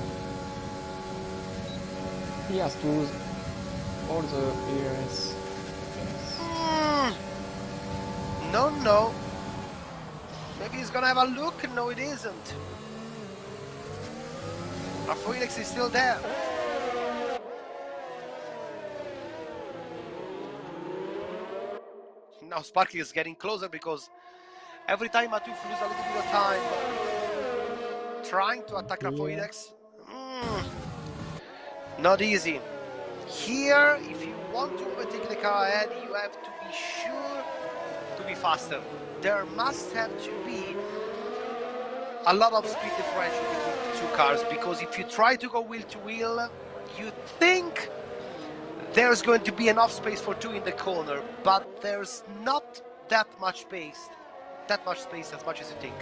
He has to lose all the areas. Yes. No. Maybe he's gonna have a look. No, it isn't. Rafoidex is still there. Now Sparky is getting closer, because every time Matuf loses a little bit of time trying to attack Rafoidex. Not easy. Here, if you want to overtake the car ahead, you have to be sure to be faster. There must have to be a lot of speed differential between the two cars, because if you try to go wheel to wheel, you think there's going to be enough space for two in the corner, but there's not that much space as much as you think.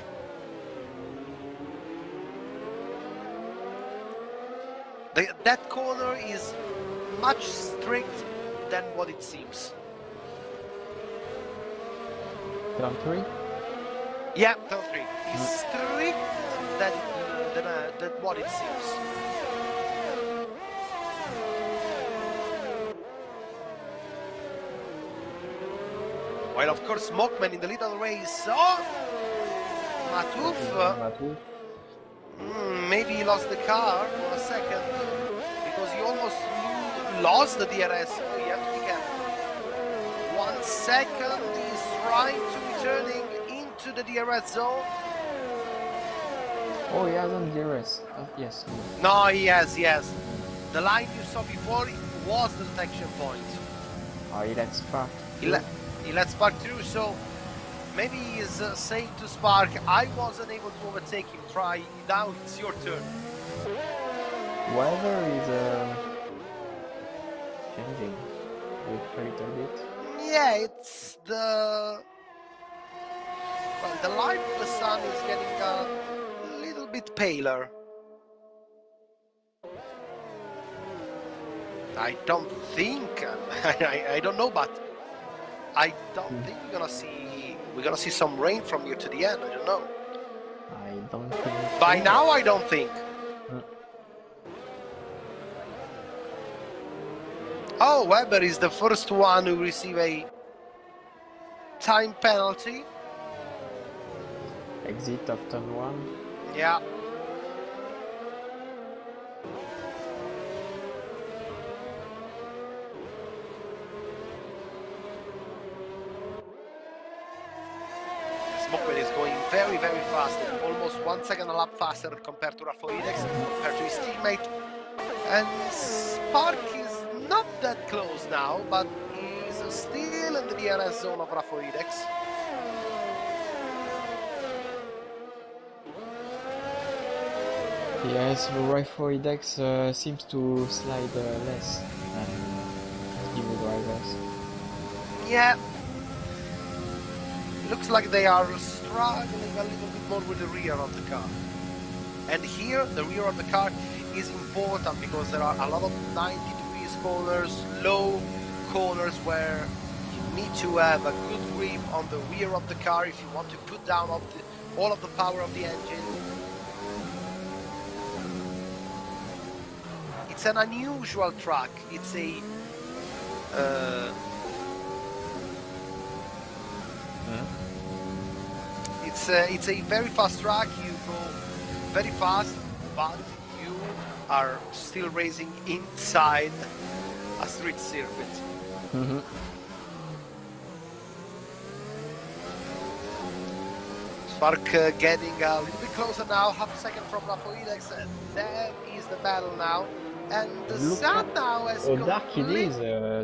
That corner is much strict than what it seems. Turn 3? Yeah, turn 3. It's strict than what it seems. While of course Mockman in the lead of the race. Oh! Matuf. Maybe he lost the car for a second, because he almost lost the DRS. So you have to be careful. 1 second, he's trying to returning into the DRS zone. Oh, he hasn't DRS. Yes. No, he has, yes. The line you saw before was the detection point. Oh, he let Spark. He let Spark through, so maybe he's saying to Spark, I wasn't able to overtake him, try, now it's your turn. Weather is changing a little bit. Yeah, it's the Well, the light of the sun is getting a little bit paler. I don't think, I don't know, but I don't think we're gonna see some rain from here to the end. I don't know. I don't think By so. now, I don't think. Oh, Weber is the first one who receive a time penalty. Exit of turn 1. Yeah. Smokeman is going very, very fast, almost 1 second a lap faster compared to Rafoidex, compared to his teammate. And Spark is not that close now, but he's still in the DRS zone of Rafoidex. Yes, Rafoidex seems to slide less than the drivers. Yeah. Looks like they are struggling a little bit more with the rear of the car. And here, the rear of the car is important because there are a lot of 90 degrees corners, low corners where you need to have a good grip on the rear of the car if you want to put down all of the power of the engine. It's an unusual track. It's a it's a very fast track. You go very fast, but you are still racing inside a street circuit. Spark getting a little bit closer now, half a second from Rafoidex, and there is the battle now. And the sun now has how dark it complete- is,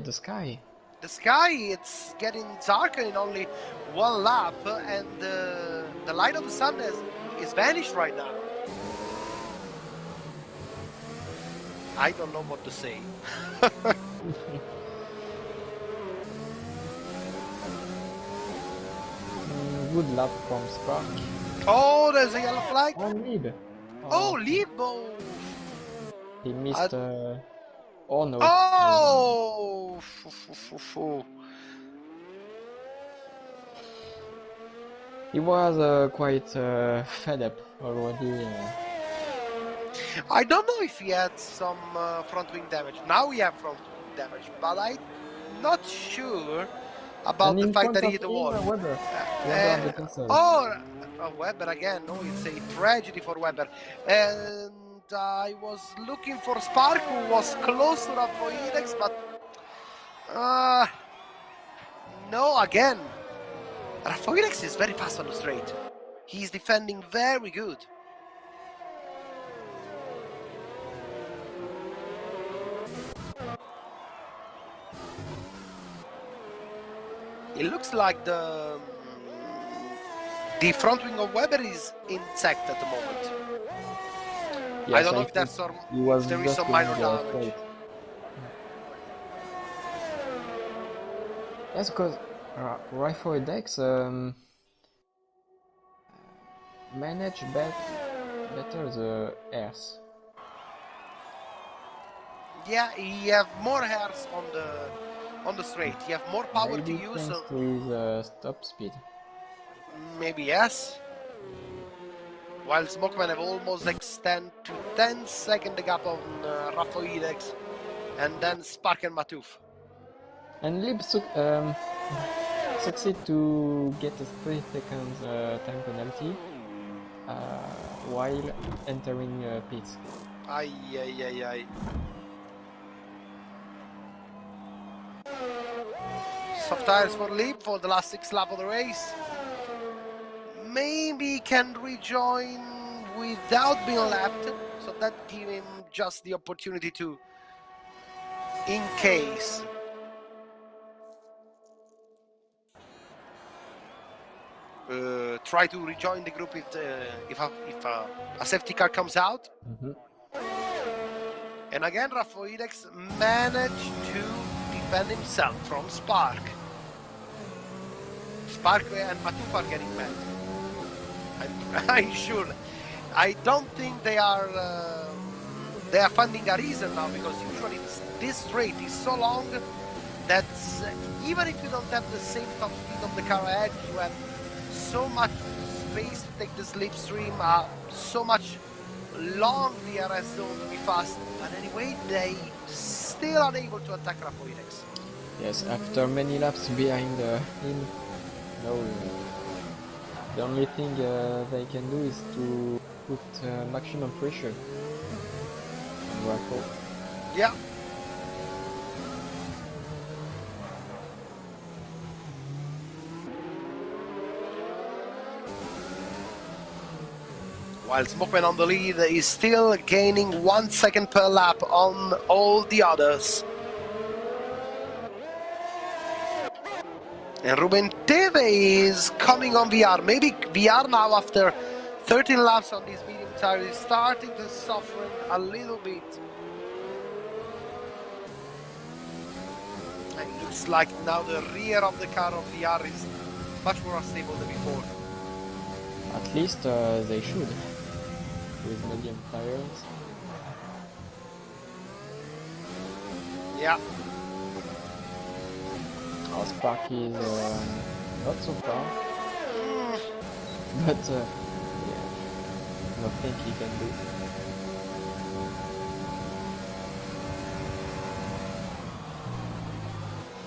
the sky. The sky, it's getting darker in only one lap, and the light of the sun is vanished right now. I don't know what to say. Good lap from Spark. Oh, there's a yellow flag. On lead. Oh, Libo. He missed. Oh no. Oh! He was quite fed up already. I don't know if he had some front wing damage. Now we have front wing damage, but I'm not sure about the fact that he hit the wall. Weber. Weber again. No, it's a tragedy for Weber. And I was looking for Spark, who was close to Rafoidex, but no, again. Rafoidex is very fast on the straight. He's defending very good. It looks like the front wing of Weber is intact at the moment. Yes, I don't know if there is some minor damage. Yes, because Rafoidex managed better the airs. Yeah, he have more hairs on the straight. He have more power Maybe to use. Thanks to his top speed. Maybe yes. While Smokeman have almost extend to 10-second the gap on Rafoidex, and then Spark and Matouf. And Lib succeed to get a 3 seconds time penalty while entering pits. Ay, ay, ay, ay. Soft tires for Lib for the last 6 laps of the race. Maybe can rejoin without being left, so that give him just the opportunity to, in case. Try to rejoin the group if a safety car comes out. And again, Rafoidex managed to defend himself from Spark. Spark and Matouf are getting mad. I'm sure. I don't think they are finding a reason now, because usually this straight is so long that even if you don't have the same top speed on the car ahead, you have so much space to take the slipstream, so much long DRS zone to be fast. But anyway, they still unable to attack Rafoidex. Yes, after many laps behind him, no, the only thing they can do is to put maximum pressure on Rafo. Yeah. While Smokeman on the lead is still gaining 1 second per lap on all the others. And Ruben Teve is coming on VR. Maybe VR now, after 13 laps on this medium tire, is starting to suffer a little bit. And it looks like now the rear of the car of VR is much more unstable than before. At least they should, with medium tires. Yeah. Spark is not so far, but yeah, nothing he can do.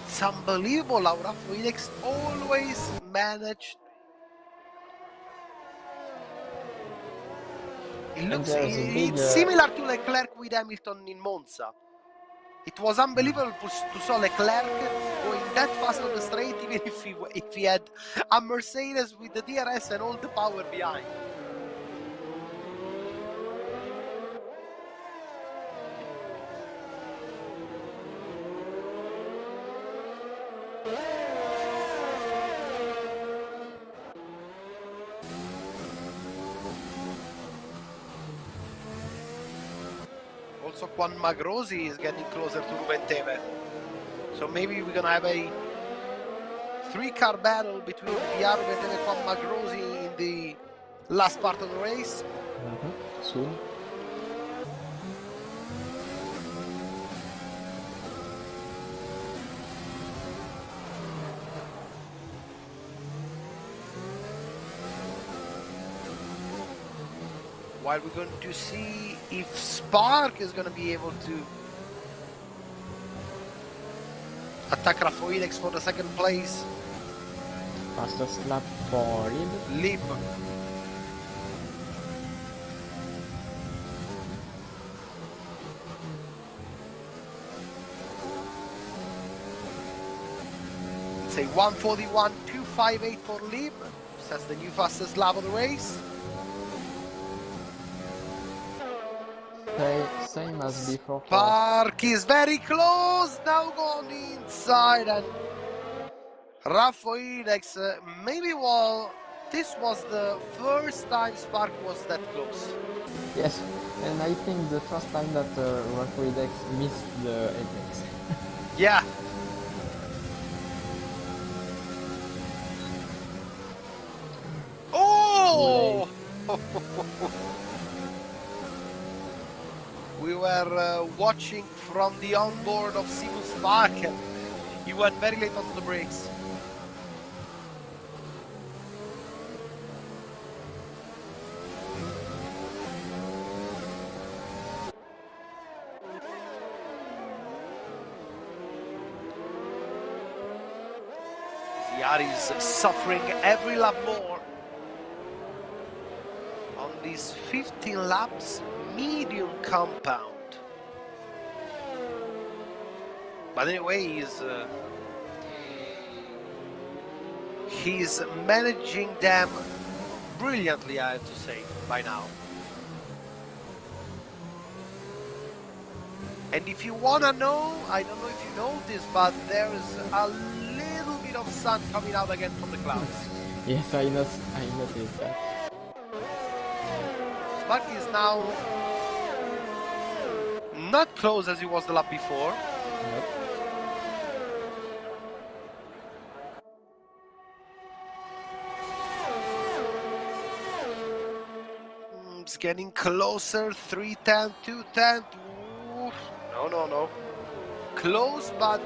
It's unbelievable how Rafoidex always managed. It's similar to Leclerc with Hamilton in Monza. It was unbelievable to saw Leclerc going that fast on the straight, even if he had a Mercedes with the DRS and all the power behind. Also, Juan Magrosi is getting closer to Ruben Teve. So maybe we're gonna have a 3-car battle between VR, Ruben Teve, and Juan Magrosi in the last part of the race. Soon. While we're going to see if Spark is going to be able to attack Rafoidex for the second place. Fastest lap for Lib. It's a 1:41.258 for Lib. That's the new fastest lap of the race. Same as before. Spark is very close, now going inside, and Rafoidex, maybe this was the first time Spark was that close. Yes, and I think the first time that Rafoidex missed the apex. Yeah. Oh! We were watching from the onboard of Simon Spark. He went very late onto the brakes. VR is suffering every lap more on these 15 laps medium compound. But anyway, he's managing them brilliantly, I have to say, by now. And if you wanna know, I don't know if you know this, but there is a little bit of sun coming out again from the clouds. Yes, I noticed that. Spark is now not close as he was the lap before. Nope. getting closer. 310, 210. Oof. No. Close, but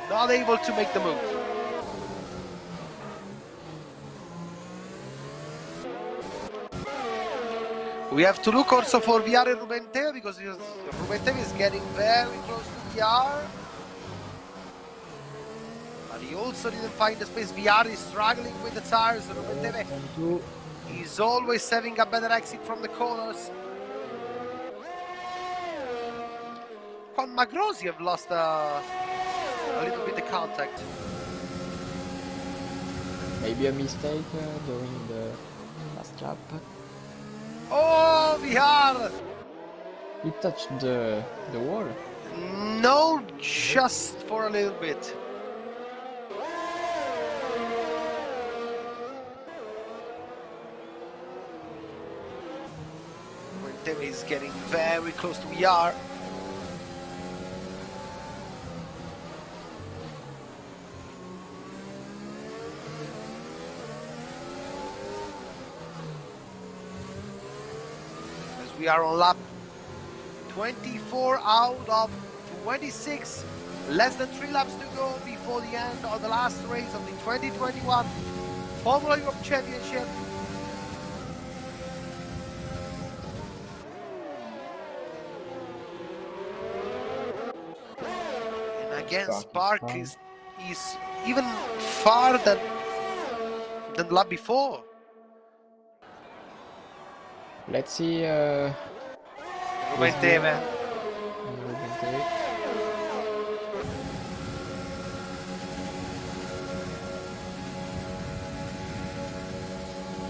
not able to make the move. We have to look also for VR and Ruben Teve, because Ruben Teve is getting very close to VR. But he also didn't find the space. VR is struggling with the tires. Ruben Teve is always having a better exit from the corners. Con Magrosi have lost a little bit the contact. Maybe a mistake during the last lap. Oh, VR! He touched the wall. No, just for a little bit. Teve is getting very close to VR. As we are on lap 24 out of 26. Less than 3 laps to go before the end of the last race of the 2021 Formula Europe Championship. And again, Spark is even farther than the lap before. Let's see. Ruben Teve.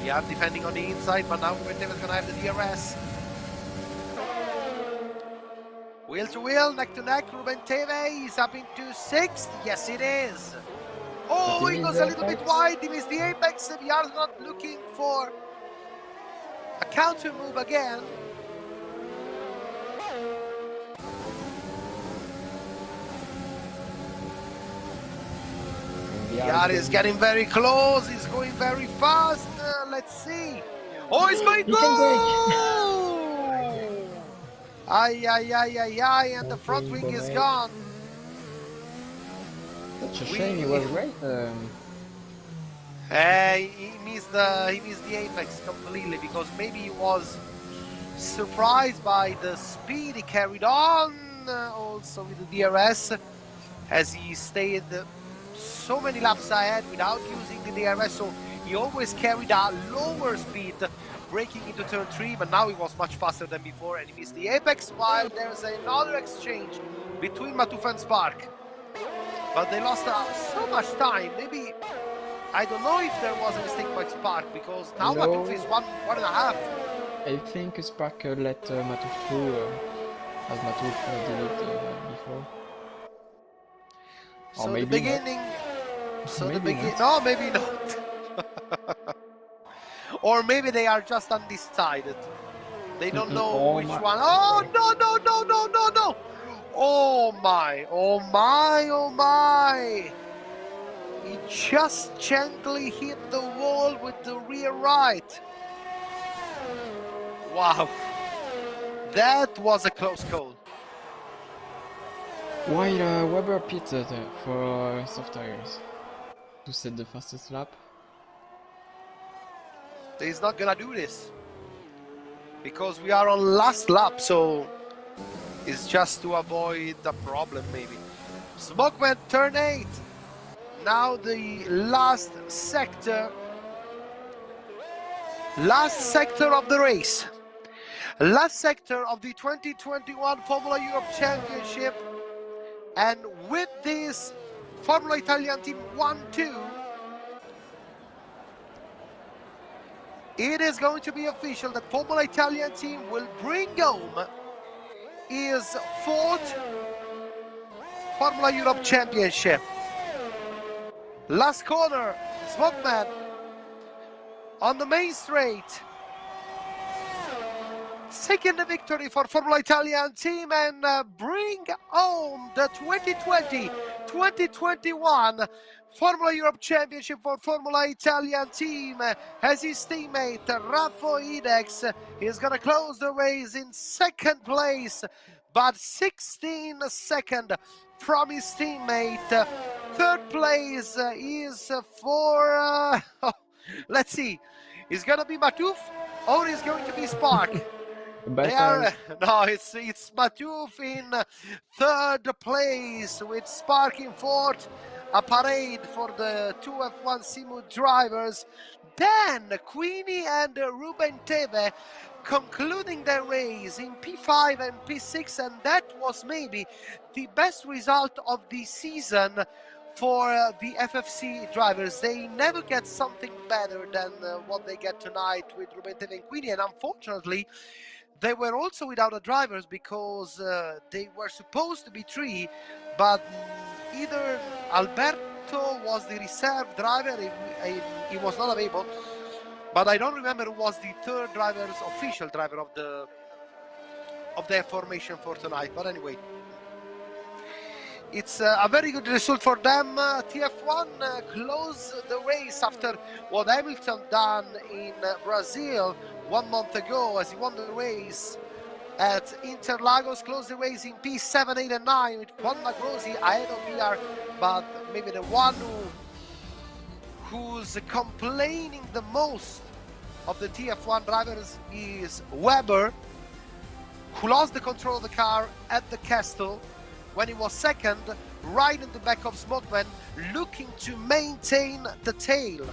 We are defending on the inside, but now Ruben Teve is going to have the DRS. Wheel to wheel, neck to neck. Ruben Teve is up into 6th. Yes, it is. Oh, he goes a little bit wide. He missed the apex. We are not looking for a counter move again. VR is getting very close. He's going very fast. Let's see. Oh, he's going goal! Ay, and the front wing is gone. Such a shame. He was great. He missed the apex completely, because maybe he was surprised by the speed he carried on, also with the DRS, as he stayed so many laps ahead without using the DRS, so he always carried a lower speed breaking into turn 3, but now he was much faster than before and he missed the apex, while there's another exchange between Matuf and Spark. But they lost so much time. Maybe, I don't know if there was a mistake by Spark, because now Matuf is 1.5. I think Spark let Matuf through, as Matuf did it before. So the beginning... No, maybe not. Or maybe they are just undecided. They don't know which one. Oh, no. Oh my. He just gently hit the wall with the rear right. Wow. That was a close call. While Webber pitted for soft tires to set the fastest lap. He's not gonna do this, because we are on last lap, so it's just to avoid the problem maybe. Smokeman, turn 8. Now the last sector of the race. Last sector of the 2021 Formula Europe Championship. And with this Formula Italian Team 1-2, it is going to be official that Formula Italian Team will bring home his 4th Formula Europe Championship. Last corner, Smokeman on the main straight, taking the victory for Formula Italian Team and bring home the 2020 2021 Formula Europe Championship for Formula Italian team, as his teammate Raffo Idex is going to close the race in second place, but 16 seconds from his teammate. Third place is for, let's see, is going to be Matouf or is going to be Spark? They are no, it's Matouf in third place with Spark in fourth. A parade for the two F1 Simu drivers. Then Queenie and Ruben Teve concluding their race in P5 and P6, and that was maybe the best result of the season for the FFC drivers. They never get something better than what they get tonight with Ruben Teve and Queenie, and unfortunately they were also without a drivers because they were supposed to be three, but either Alberto was the reserve driver, he was not available, but I don't remember who was the third driver's official driver of their formation for tonight. But anyway, it's a very good result for them. TF1 closed the race after what Hamilton done in Brazil 1 month ago, as he won the race at Interlagos, closed the race in P7, 8 and 9 with Juan Magrosi ahead of VR, but maybe the one who's complaining the most of the TF1 drivers is Weber, who lost the control of the car at the Castle when he was second, right in the back of Smokeman, looking to maintain the tail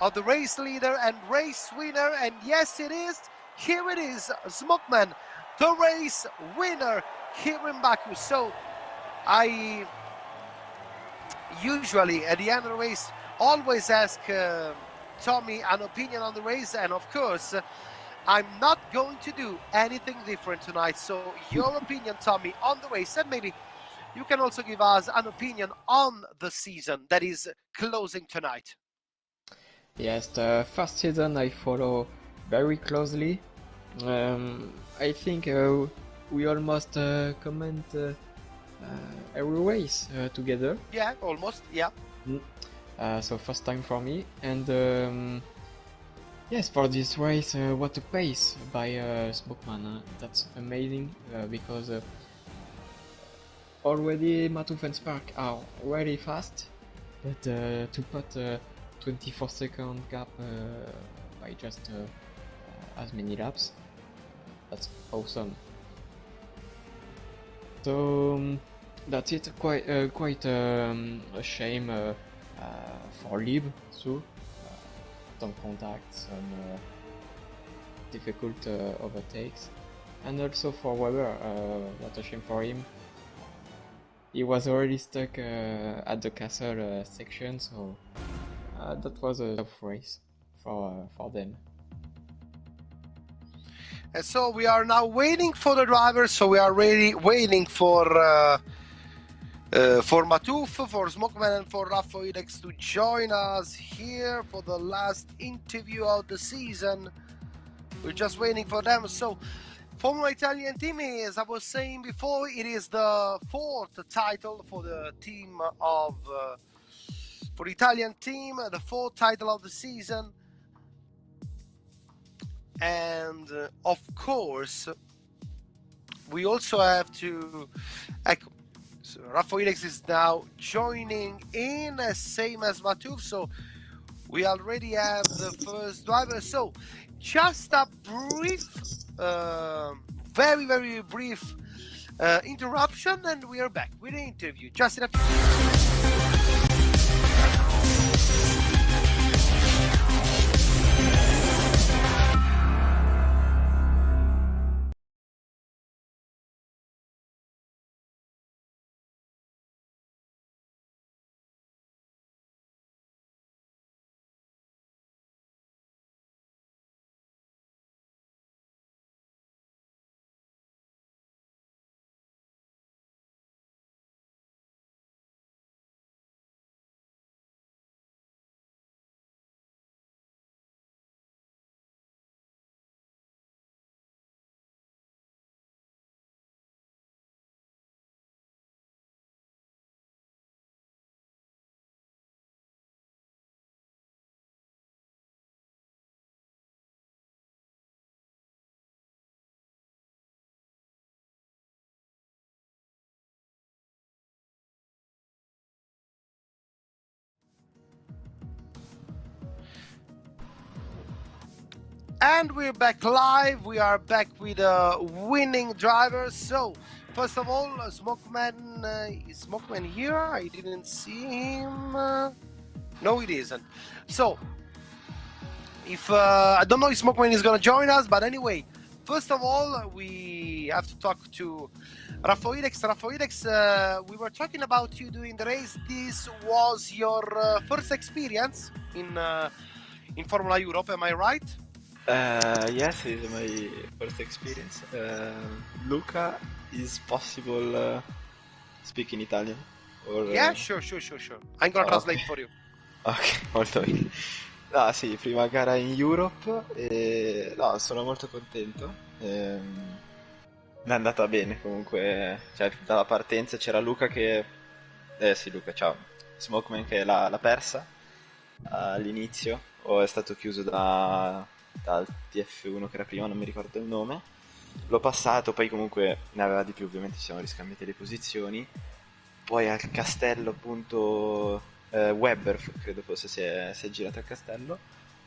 of the race leader and race winner. And yes, it is. Here it is, Smokeman, the race winner here in Baku. So I usually at the end of the race always ask Tommy an opinion on the race, and of course I'm not going to do anything different tonight. So your opinion, Tommy, on the race, and maybe you can also give us an opinion on the season that is closing tonight. Yes, the first season I follow very closely. I think we almost comment every race together. Yeah, almost, yeah. So first time for me, and yes, for this race, what a pace by Smokeman. That's amazing because already Matouf and Spark are really fast, but to put 24-second gap by just as many laps, that's awesome. So that's it. Quite a shame for Lib too. Some contacts, some difficult overtakes, and also for Weber. What a shame for him. He was already stuck at the castle section, so that was a tough race for them. And so we are now waiting for the drivers. So we are really waiting for Matouf, for Smokeman, and for Raffo Idex to join us here for the last interview of the season. We're just waiting for them. So Formula Italian team, as I was saying before, it is the fourth title for the team of for the Italian team, the fourth title of the season. And of course, we also have to echo. So Raffo Idex is now joining in, same as Matouf. So we already have the first driver. So just a brief, very brief interruption, and we are back with the interview. Just in a few. And we're back live. We are back with a winning driver. So, first of all, Smokeman, is Smokeman here? I didn't see him. No, it isn't. So, if I don't know if Smokeman is gonna join us, but anyway, first of all, we have to talk to Rafoidex. Rafoidex, we were talking about you doing the race. This was your first experience in Formula Europe, am I right? Yes, it's my first experience. Luca, is possible speak in Italian? Or, Yeah, sure. I'm gonna ok, translate for you. ok, molto bene. No, sì, prima gara in Europe e no, sono molto contento. Mi è andata bene comunque, cioè dalla partenza c'era Luca che... sì, Luca, ciao. Smokeman che l'ha persa all'inizio, o è stato chiuso dal TF1 che era prima, non mi ricordo il nome. L'ho passato, poi comunque ne aveva di più, ovviamente ci siamo riscambiati le posizioni. Poi al castello appunto Webber, credo fosse, si è girato al castello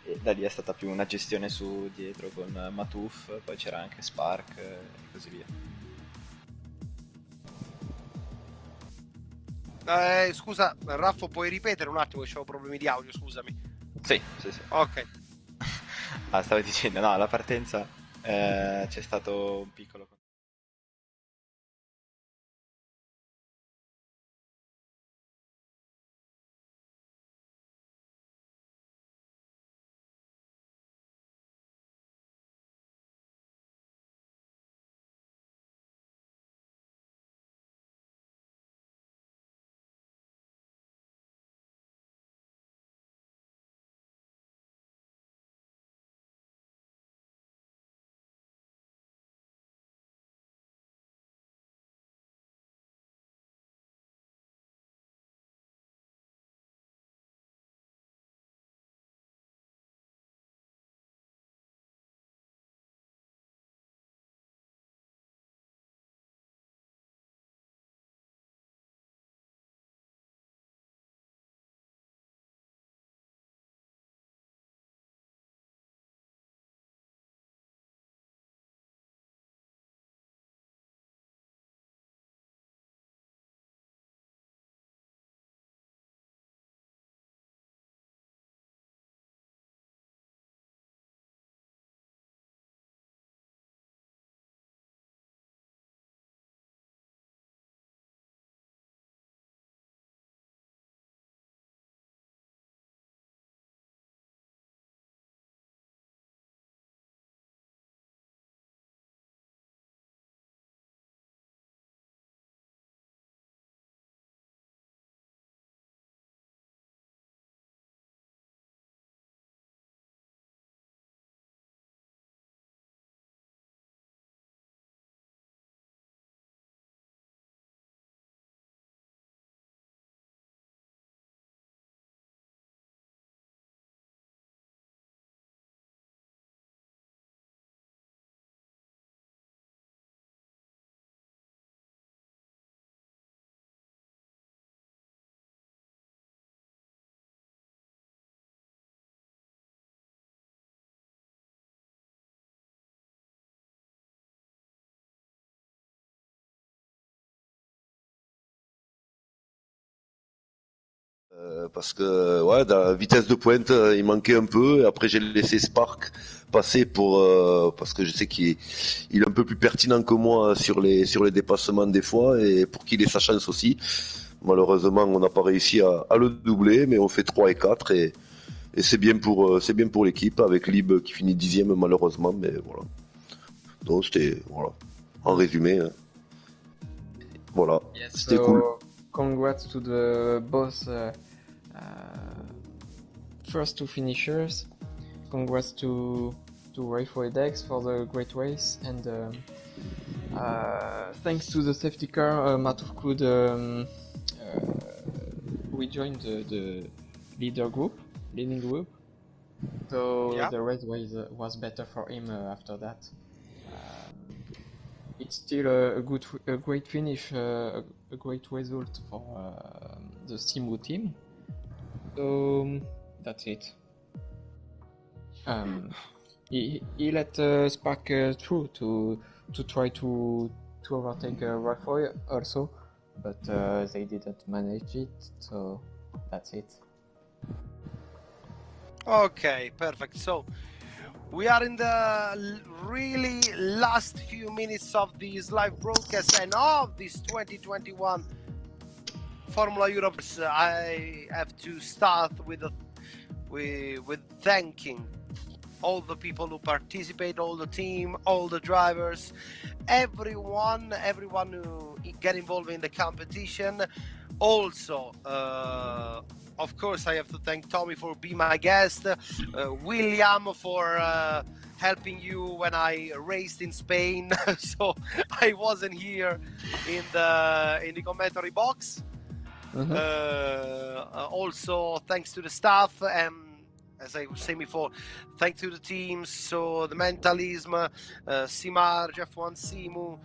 e da lì è stata più una gestione su dietro con Matuf, poi c'era anche Spark e così via. Scusa, Raffo, puoi ripetere un attimo? C'ho problemi di audio, scusami. Sì, sì, sì. Ok. Ah, stavo dicendo, no, alla partenza c'è stato un piccolo... Parce que ouais, dans la vitesse de pointe, il manquait un peu. Et après, j'ai laissé Spark passer pour parce que je sais qu'il est un peu plus pertinent que moi sur les dépassements des fois et pour qu'il ait sa chance aussi. Malheureusement, on n'a pas réussi à le doubler, mais on fait 3 et 4 et c'est bien pour l'équipe avec Lib qui finit 10e malheureusement, mais voilà. Donc c'était voilà. En résumé, voilà, Yes, c'était so cool. congrats to the both first two finishers. Congrats to Rayfoidex for the great race, and thanks to the safety car, Matuf could rejoin the leading group. So Yeah. the race was better for him after that. It's still a great finish, a great result for the Simu team. So that's it. he let Spark through to try to overtake Roy also, but they didn't manage it, so that's it. Okay, perfect. So we are in the really last few minutes of this live broadcast and of this 2021 Formula Europe. I have to start with thanking all the people who participate, all the team, all the drivers, everyone who get involved in the competition. Also, of course, I have to thank Tommy for being my guest, William for helping you when I raced in Spain, so I wasn't here in the commentary box. Also, thanks to the staff, and as I was saying before, thanks to the teams, so the Mentalism, Simar, F1 Simu,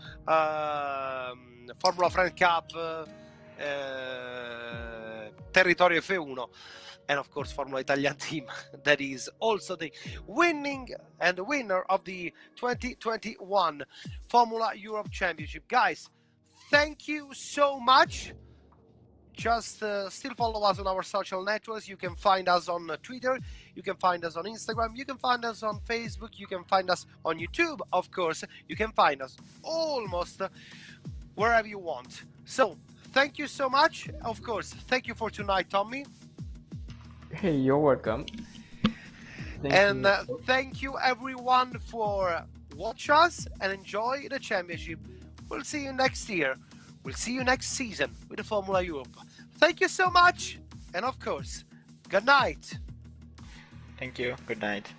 Formula Friend Cup, Territorio F1, and of course Formula Italian team that is also the winning and the winner of the 2021 Formula Europe Championship. Guys, thank you so much. Just still follow us on our social networks. You can find us on Twitter, you can find us on Instagram, you can find us on Facebook, you can find us on YouTube, of course. You can find us almost wherever you want. So thank you so much. Of course, thank you for tonight, Tommy. Hey, you're welcome. Thank you everyone for watch us and enjoy the championship. We'll see you next year. We'll see you next season with the Formula Europe. Thank you so much, and of course, good night. Thank you. Good night.